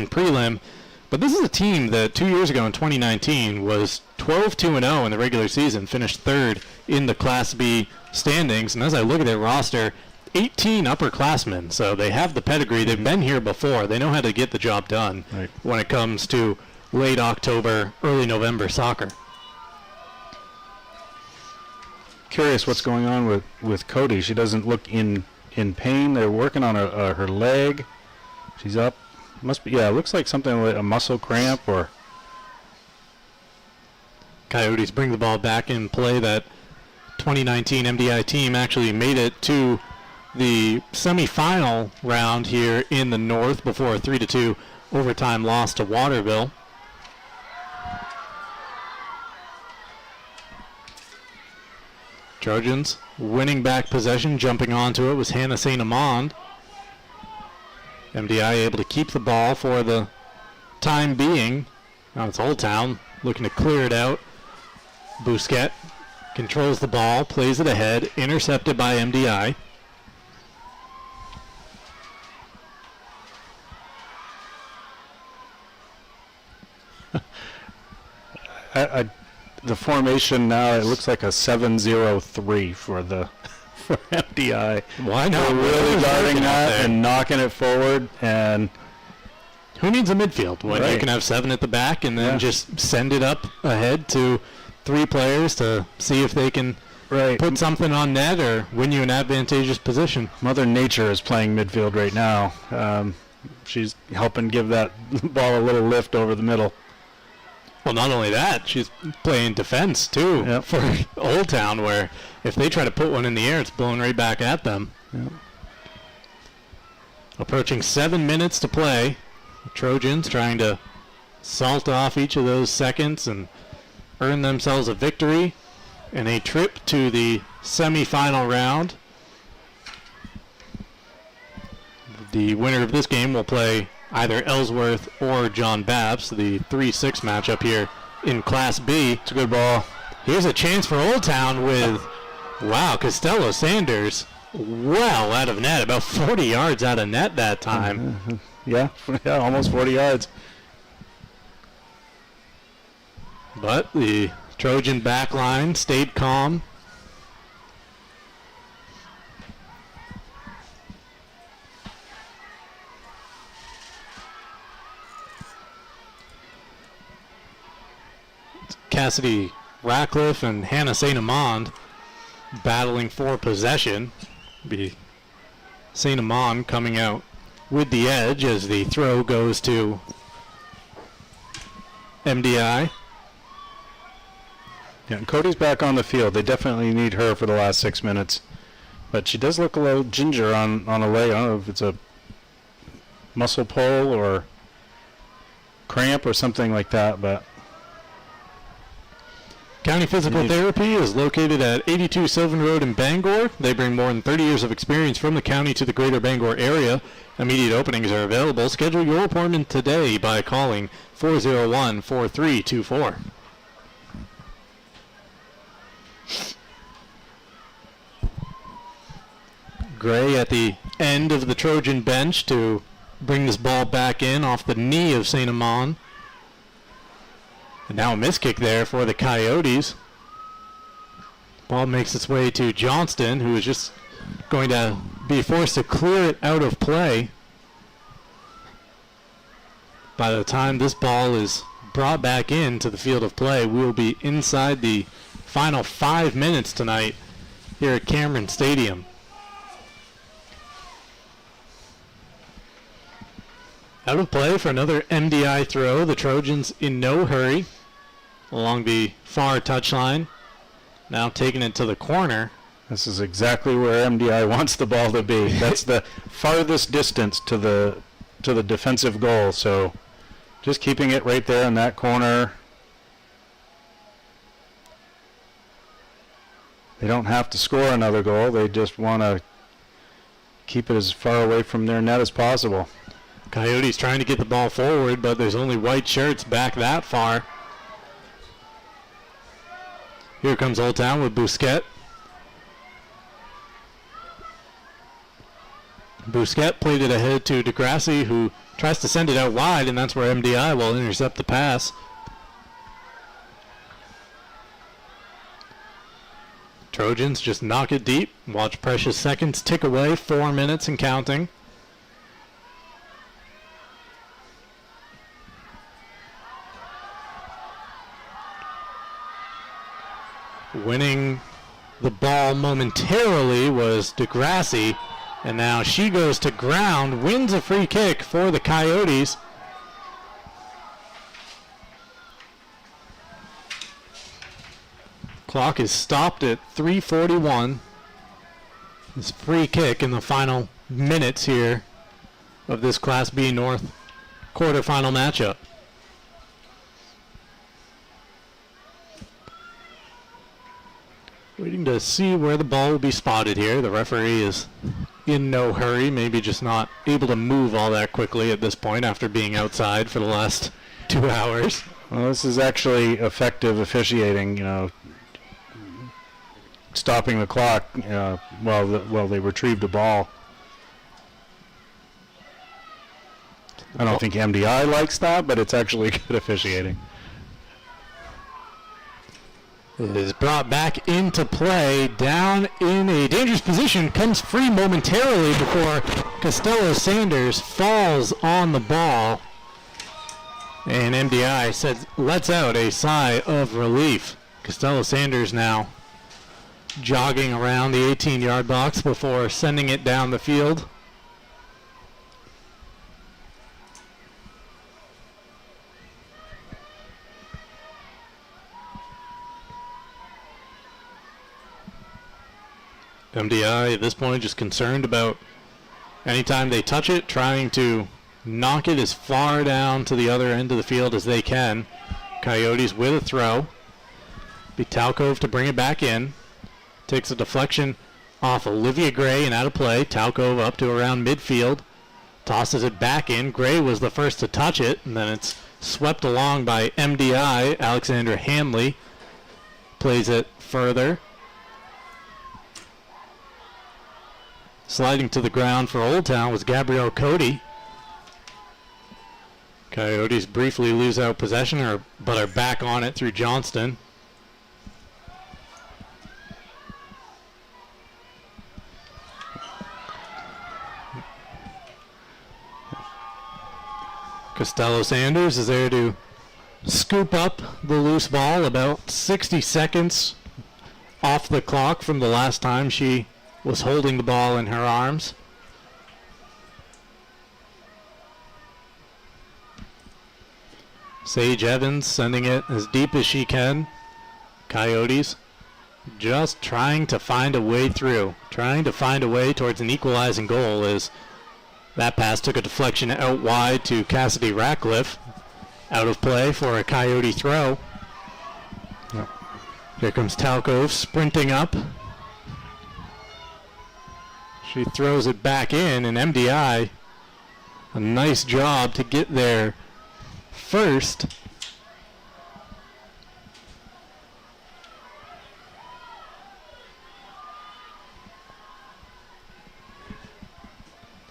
prelim. But this is a team that 2 years ago in 2019 was 12-2-0 in the regular season, finished third in the Class B standings. And as I look at their roster, 18 upperclassmen. So they have the pedigree. They've been here before. They know how to get the job done when it comes to late October, early November soccer. Curious what's going on with Cody. She doesn't look in pain. They're working on her leg. She's up. Must be, yeah, it looks like something like a muscle cramp or... Coyotes bring the ball back in play. That 2019 MDI team actually made it to the semifinal round here in the North before a 3-2 overtime loss to Waterville. Trojans winning back possession, jumping onto it was Hannah St. Amand. MDI able to keep the ball for the time being. Now it's Old Town looking to clear it out. Bousquet controls the ball, plays it ahead, intercepted by MDI. The formation now, it looks like a 7-0-3 for MDI. Why not? They're really guarding that and knocking it forward. And who needs a midfield when you can have 7 at the back and then just send it up ahead to 3 players to see if they can put something on net or win you an advantageous position. Mother Nature is playing midfield right now. She's helping give that ball a little lift over the middle. Well, not only that, she's playing defense, too, for Old Town, where if they try to put one in the air, it's blown right back at them. Yep. Approaching 7 minutes to play. The Trojans trying to salt off each of those seconds and earn themselves a victory and a trip to the semifinal round. The winner of this game will play either Ellsworth or John Babs, the 3-6 matchup here in Class B. It's a good ball. Here's a chance for Old Town with, wow, Costello Sanders well out of net, about 40 yards out of net that time. Yeah, almost 40 yards. But the Trojan back line stayed calm. Cassidy Ratcliffe and Hannah St. Amand battling for possession. Be St. Amand coming out with the edge as the throw goes to MDI. Yeah, and Cody's back on the field. They definitely need her for the last 6 minutes. But she does look a little ginger on a leg. I don't know if it's a muscle pull or cramp or something like that, but County Physical Therapy is located at 82 Sylvan Road in Bangor. They bring more than 30 years of experience from the county to the greater Bangor area. Immediate openings are available. Schedule your appointment today by calling 401-4324. Gray at the end of the Trojan bench to bring this ball back in off the knee of St. Amand. And now a miss kick there for the Coyotes. Ball makes its way to Johnston, who is just going to be forced to clear it out of play. By the time this ball is brought back into the field of play, we will be inside the final 5 minutes tonight here at Cameron Stadium. Out of play for another MDI throw. The Trojans in no hurry along the far touchline. Now taking it to the corner. this is exactly where MDI wants the ball to be. That's the farthest distance to the defensive goal. So just keeping it right there in that corner. They don't have to score another goal. They just want to keep it as far away from their net as possible. Coyotes trying to get the ball forward, but there's only white shirts back that far. Here comes Old Town with Bousquet. Bousquet played it ahead to DeGrassi, who tries to send it out wide, and that's where MDI will intercept the pass. Trojans just knock it deep. Watch precious seconds tick away. 4 minutes and counting. Winning the ball momentarily was DeGrassi, and now she goes to ground, wins a free kick for the Coyotes. Clock is stopped at 3:41. This free kick in the final minutes here of this Class B North quarterfinal matchup. Waiting to see where the ball will be spotted here. The referee is in no hurry, maybe just not able to move all that quickly at this point after being outside for the last 2 hours. Well, this is actually effective officiating, stopping the clock while they retrieve the ball. I don't think MDI likes that, but it's actually good officiating. It is brought back into play, down in a dangerous position, comes free momentarily before Costello Sanders falls on the ball. And MDI lets out a sigh of relief. Costello Sanders now jogging around the 18-yard box before sending it down the field. MDI at this point just concerned about anytime they touch it, trying to knock it as far down to the other end of the field as they can. Coyotes with a throw. Be Talcove to bring it back in. Takes a deflection off Olivia Gray and out of play. Talcove up to around midfield. Tosses it back in. Gray was the first to touch it, and then it's swept along by MDI. Alexandra Hanley plays it further. Sliding to the ground for Old Town was Gabrielle Cody. Coyotes briefly lose out possession, but are back on it through Johnston. Costello Sanders is there to scoop up the loose ball, about 60 seconds off the clock from the last time she was holding the ball in her arms. Sage Evans sending it as deep as she can. Coyotes just trying to find a way through, trying to find a way towards an equalizing goal as that pass took a deflection out wide to Cassidy Ratcliffe. Out of play for a Coyote throw. Yep. Here comes Talcove sprinting up. She throws it back in, and MDI, a nice job to get there first.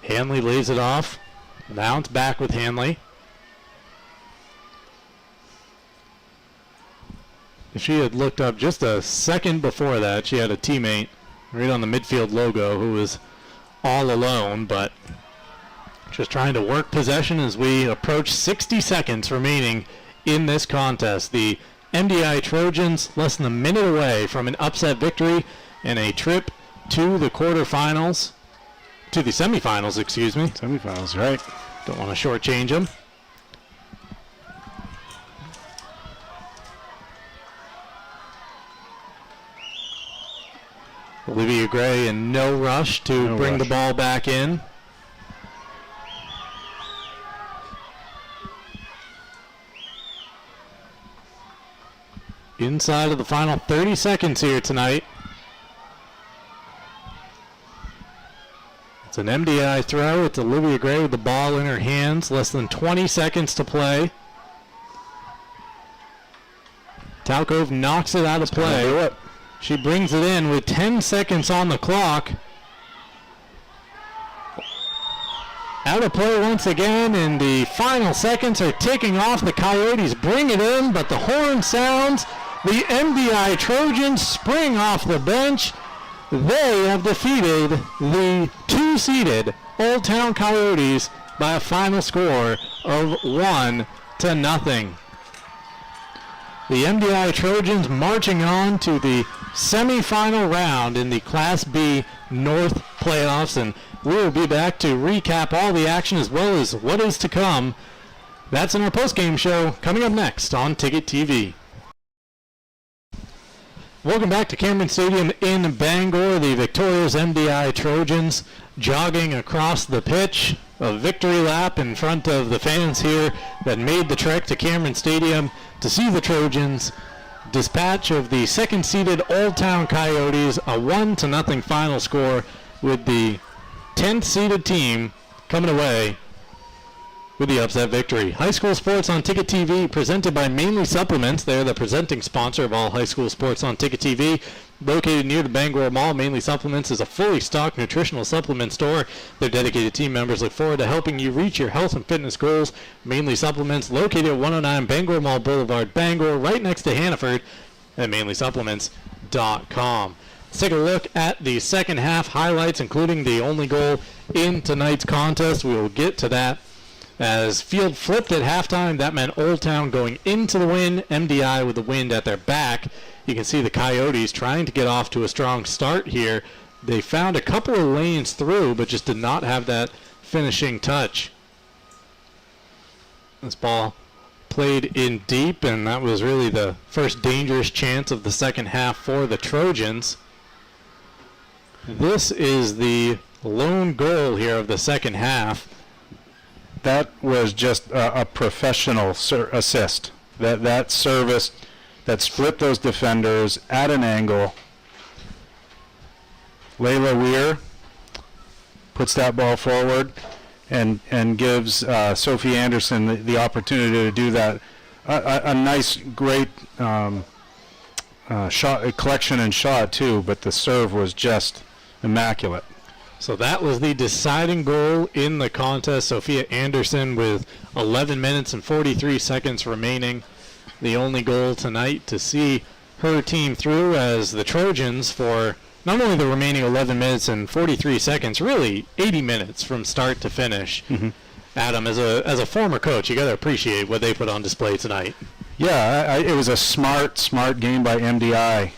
Hanley lays it off. Bounce back with Hanley. If she had looked up just a second before that, she had a teammate right on the midfield logo who was all alone, but just trying to work possession as we approach 60 seconds remaining in this contest. The MDI Trojans less than a minute away from an upset victory and a trip to the quarterfinals, to the semifinals, excuse me. Semifinals, right. Don't want to shortchange them. Olivia Gray in no rush to bring the ball back in. Inside of the final 30 seconds here tonight. It's an MDI throw. It's Olivia Gray with the ball in her hands. Less than 20 seconds to play. Talcove knocks it out of play. She brings it in with 10 seconds on the clock. Out of play once again, and the final seconds are ticking off. The Coyotes bring it in, but the horn sounds. The MDI Trojans spring off the bench. They have defeated the 2-seeded Old Town Coyotes by a final score of 1-0. The MDI Trojans marching on to the semifinal round in the Class B North playoffs, and we will be back to recap all the action as well as what is to come. That's in our post-game show coming up next on Ticket TV. Welcome back to Cameron Stadium in Bangor. The victorious MDI Trojans jogging across the pitch. A victory lap in front of the fans here that made the trek to Cameron Stadium to see the Trojans dispatch of the second-seeded Old Town Coyotes, a 1-0 final score, with the 10th-seeded team coming away with the upset victory. High school sports on Ticket TV presented by Mainly Supplements. They're the presenting sponsor of all high school sports on Ticket TV. Located near the Bangor Mall, Mainly Supplements is a fully stocked nutritional supplement store. Their dedicated team members look forward to helping you reach your health and fitness goals. Mainly Supplements, located at 109 Bangor Mall Boulevard, Bangor, right next to Hannaford, at mainlysupplements.com. Let's take a look at the second half highlights, including the only goal in tonight's contest. We will get to that. As field flipped at halftime, that meant Old Town going into the win, MDI with the wind at their back. You can see the Coyotes trying to get off to a strong start here. They found a couple of lanes through, but just did not have that finishing touch. This ball played in deep, and that was really the first dangerous chance of the second half for the Trojans. This is the lone goal here of the second half. that was just a professional assist. That service that split those defenders at an angle. Layla Weir puts that ball forward and gives Sophie Anderson the opportunity to do that. A nice, great shot, collection and shot too, but the serve was just immaculate. So that was the deciding goal in the contest. Sophia Anderson with 11 minutes and 43 seconds remaining. The only goal tonight to see her team through, as the Trojans, for not only the remaining 11 minutes and 43 seconds, really 80 minutes from start to finish. Mm-hmm. Adam, as a former coach, you got to appreciate what they put on display tonight. Yeah, it was a smart game by MDI.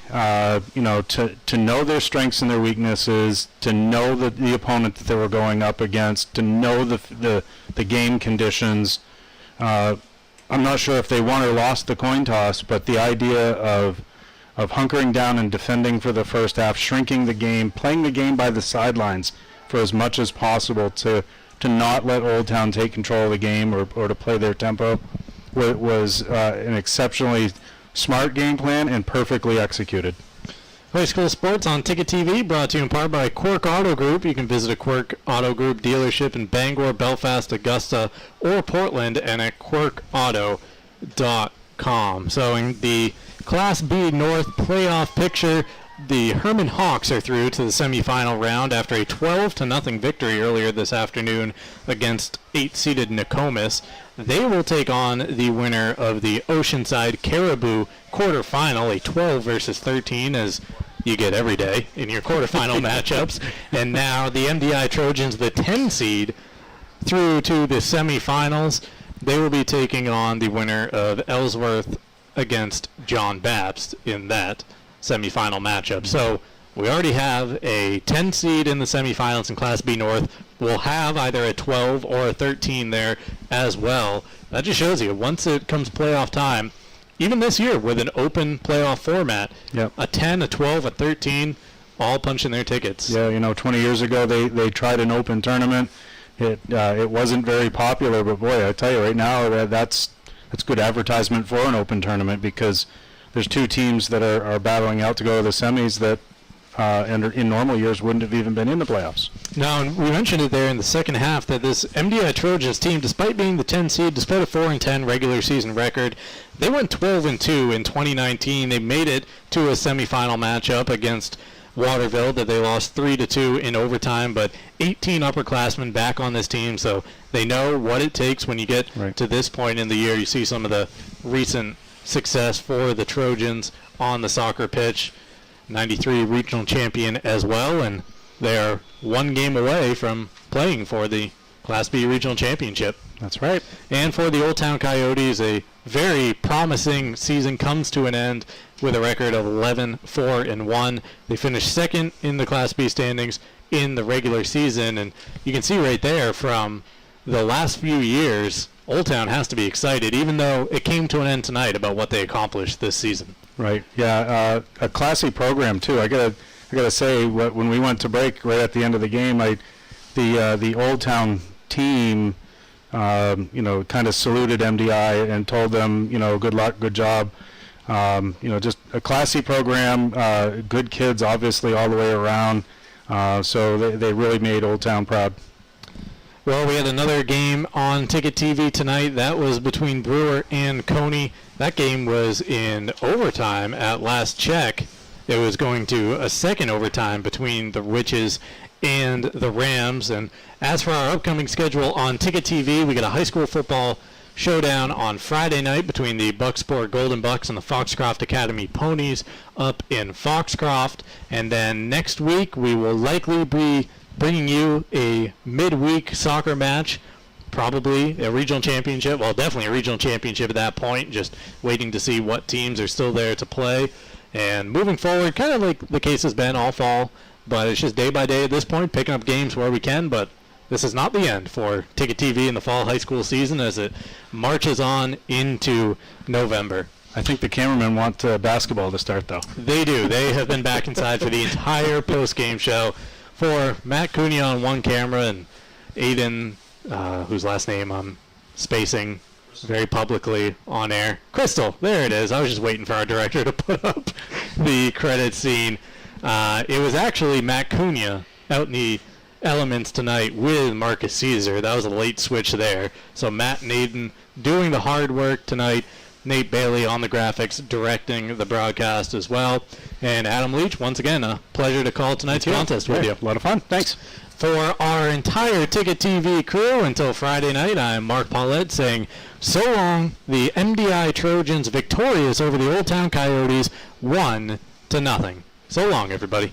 To know their strengths and their weaknesses, to know the opponent that they were going up against, to know the game conditions. I'm not sure if they won or lost the coin toss, but the idea of hunkering down and defending for the first half, shrinking the game, playing the game by the sidelines for as much as possible to not let Old Town take control of the game or to play their tempo was an exceptionally smart game plan and perfectly executed. High school sports on Ticket TV, brought to you in part by Quirk Auto Group. You can visit a Quirk Auto Group dealership in Bangor, Belfast, Augusta, or Portland, and at quirkauto.com. So in the Class B North playoff picture, the Herman Hawks are through to the semifinal round after a 12-0 victory earlier this afternoon against 8-seeded Nokomis. They will take on the winner of the Oceanside Caribou quarterfinal, a 12 versus 13, as you get every day in your quarterfinal matchups. And now the MDI Trojans, the 10 seed, through to the semifinals. They will be taking on the winner of Ellsworth against John Babst in that semifinal matchup. So we already have a 10 seed in the semifinals in Class B North. We'll have either a 12 or a 13 there as well. That just shows you, once it comes playoff time, even this year with an open playoff format, yep, a 10, a 12, a 13, all punching their tickets. Yeah, 20 years ago they tried an open tournament. It wasn't very popular, but boy, I tell you right now, that's good advertisement for an open tournament, because there's two teams that are battling out to go to the semis that and in normal years wouldn't have even been in the playoffs. Now, and we mentioned it there in the second half that this MDI Trojans team, despite being the 10 seed, despite a 4-10 regular season record, they went 12-2 in 2019. They made it to a semifinal matchup against Waterville that they lost 3-2 in overtime, but 18 upperclassmen back on this team, so they know what it takes when you get to this point in the year. You see some of the recent success for the Trojans on the soccer pitch. 93 regional champion as well, and they are one game away from playing for the Class B regional championship. That's right. And for the Old Town Coyotes, a very promising season comes to an end with a record of 11-4-1. They finished second in the Class B standings in the regular season, and you can see right there from the last few years, Old Town has to be excited, even though it came to an end tonight, about what they accomplished this season. Right. Yeah. A classy program too. I gotta say, when we went to break right at the end of the game, the Old Town team, kind of saluted MDI and told them, good luck, good job. Just a classy program. Good kids, obviously, all the way around. So they really made Old Town proud. Well, we had another game on Ticket TV tonight. That was between Brewer and Coney. That game was in overtime at last check. It was going to a second overtime between the Witches and the Rams. And as for our upcoming schedule on Ticket TV, we got a high school football showdown on Friday night between the Bucksport Golden Bucks and the Foxcroft Academy Ponies up in Foxcroft. And then next week we will likely be bringing you a midweek soccer match, probably a regional championship. Well, definitely a regional championship at that point, just waiting to see what teams are still there to play. And moving forward, kind of like the case has been all fall, but it's just day by day at this point, picking up games where we can. But this is not the end for Ticket TV in the fall high school season as it marches on into November. I think the cameramen want basketball to start, though. They do. They have been back inside for the entire post-game show. For Matt Cooney on one camera and Aiden whose last name I'm spacing very publicly on air. Crystal, there it is. I was just waiting for our director to put up the credit scene. It was actually Matt Cunha out in the elements tonight with Marcus Caesar. That was a late switch there. So Matt and Aiden doing the hard work tonight. Nate Bailey on the graphics, directing the broadcast as well. And Adam Leach, once again, a pleasure to call tonight's contest with you. A lot of fun. Thanks. For our entire Ticket TV crew until Friday night, I'm Mark Paulette saying so long. The MDI Trojans victorious over the Old Town Coyotes, 1-0. So long, everybody.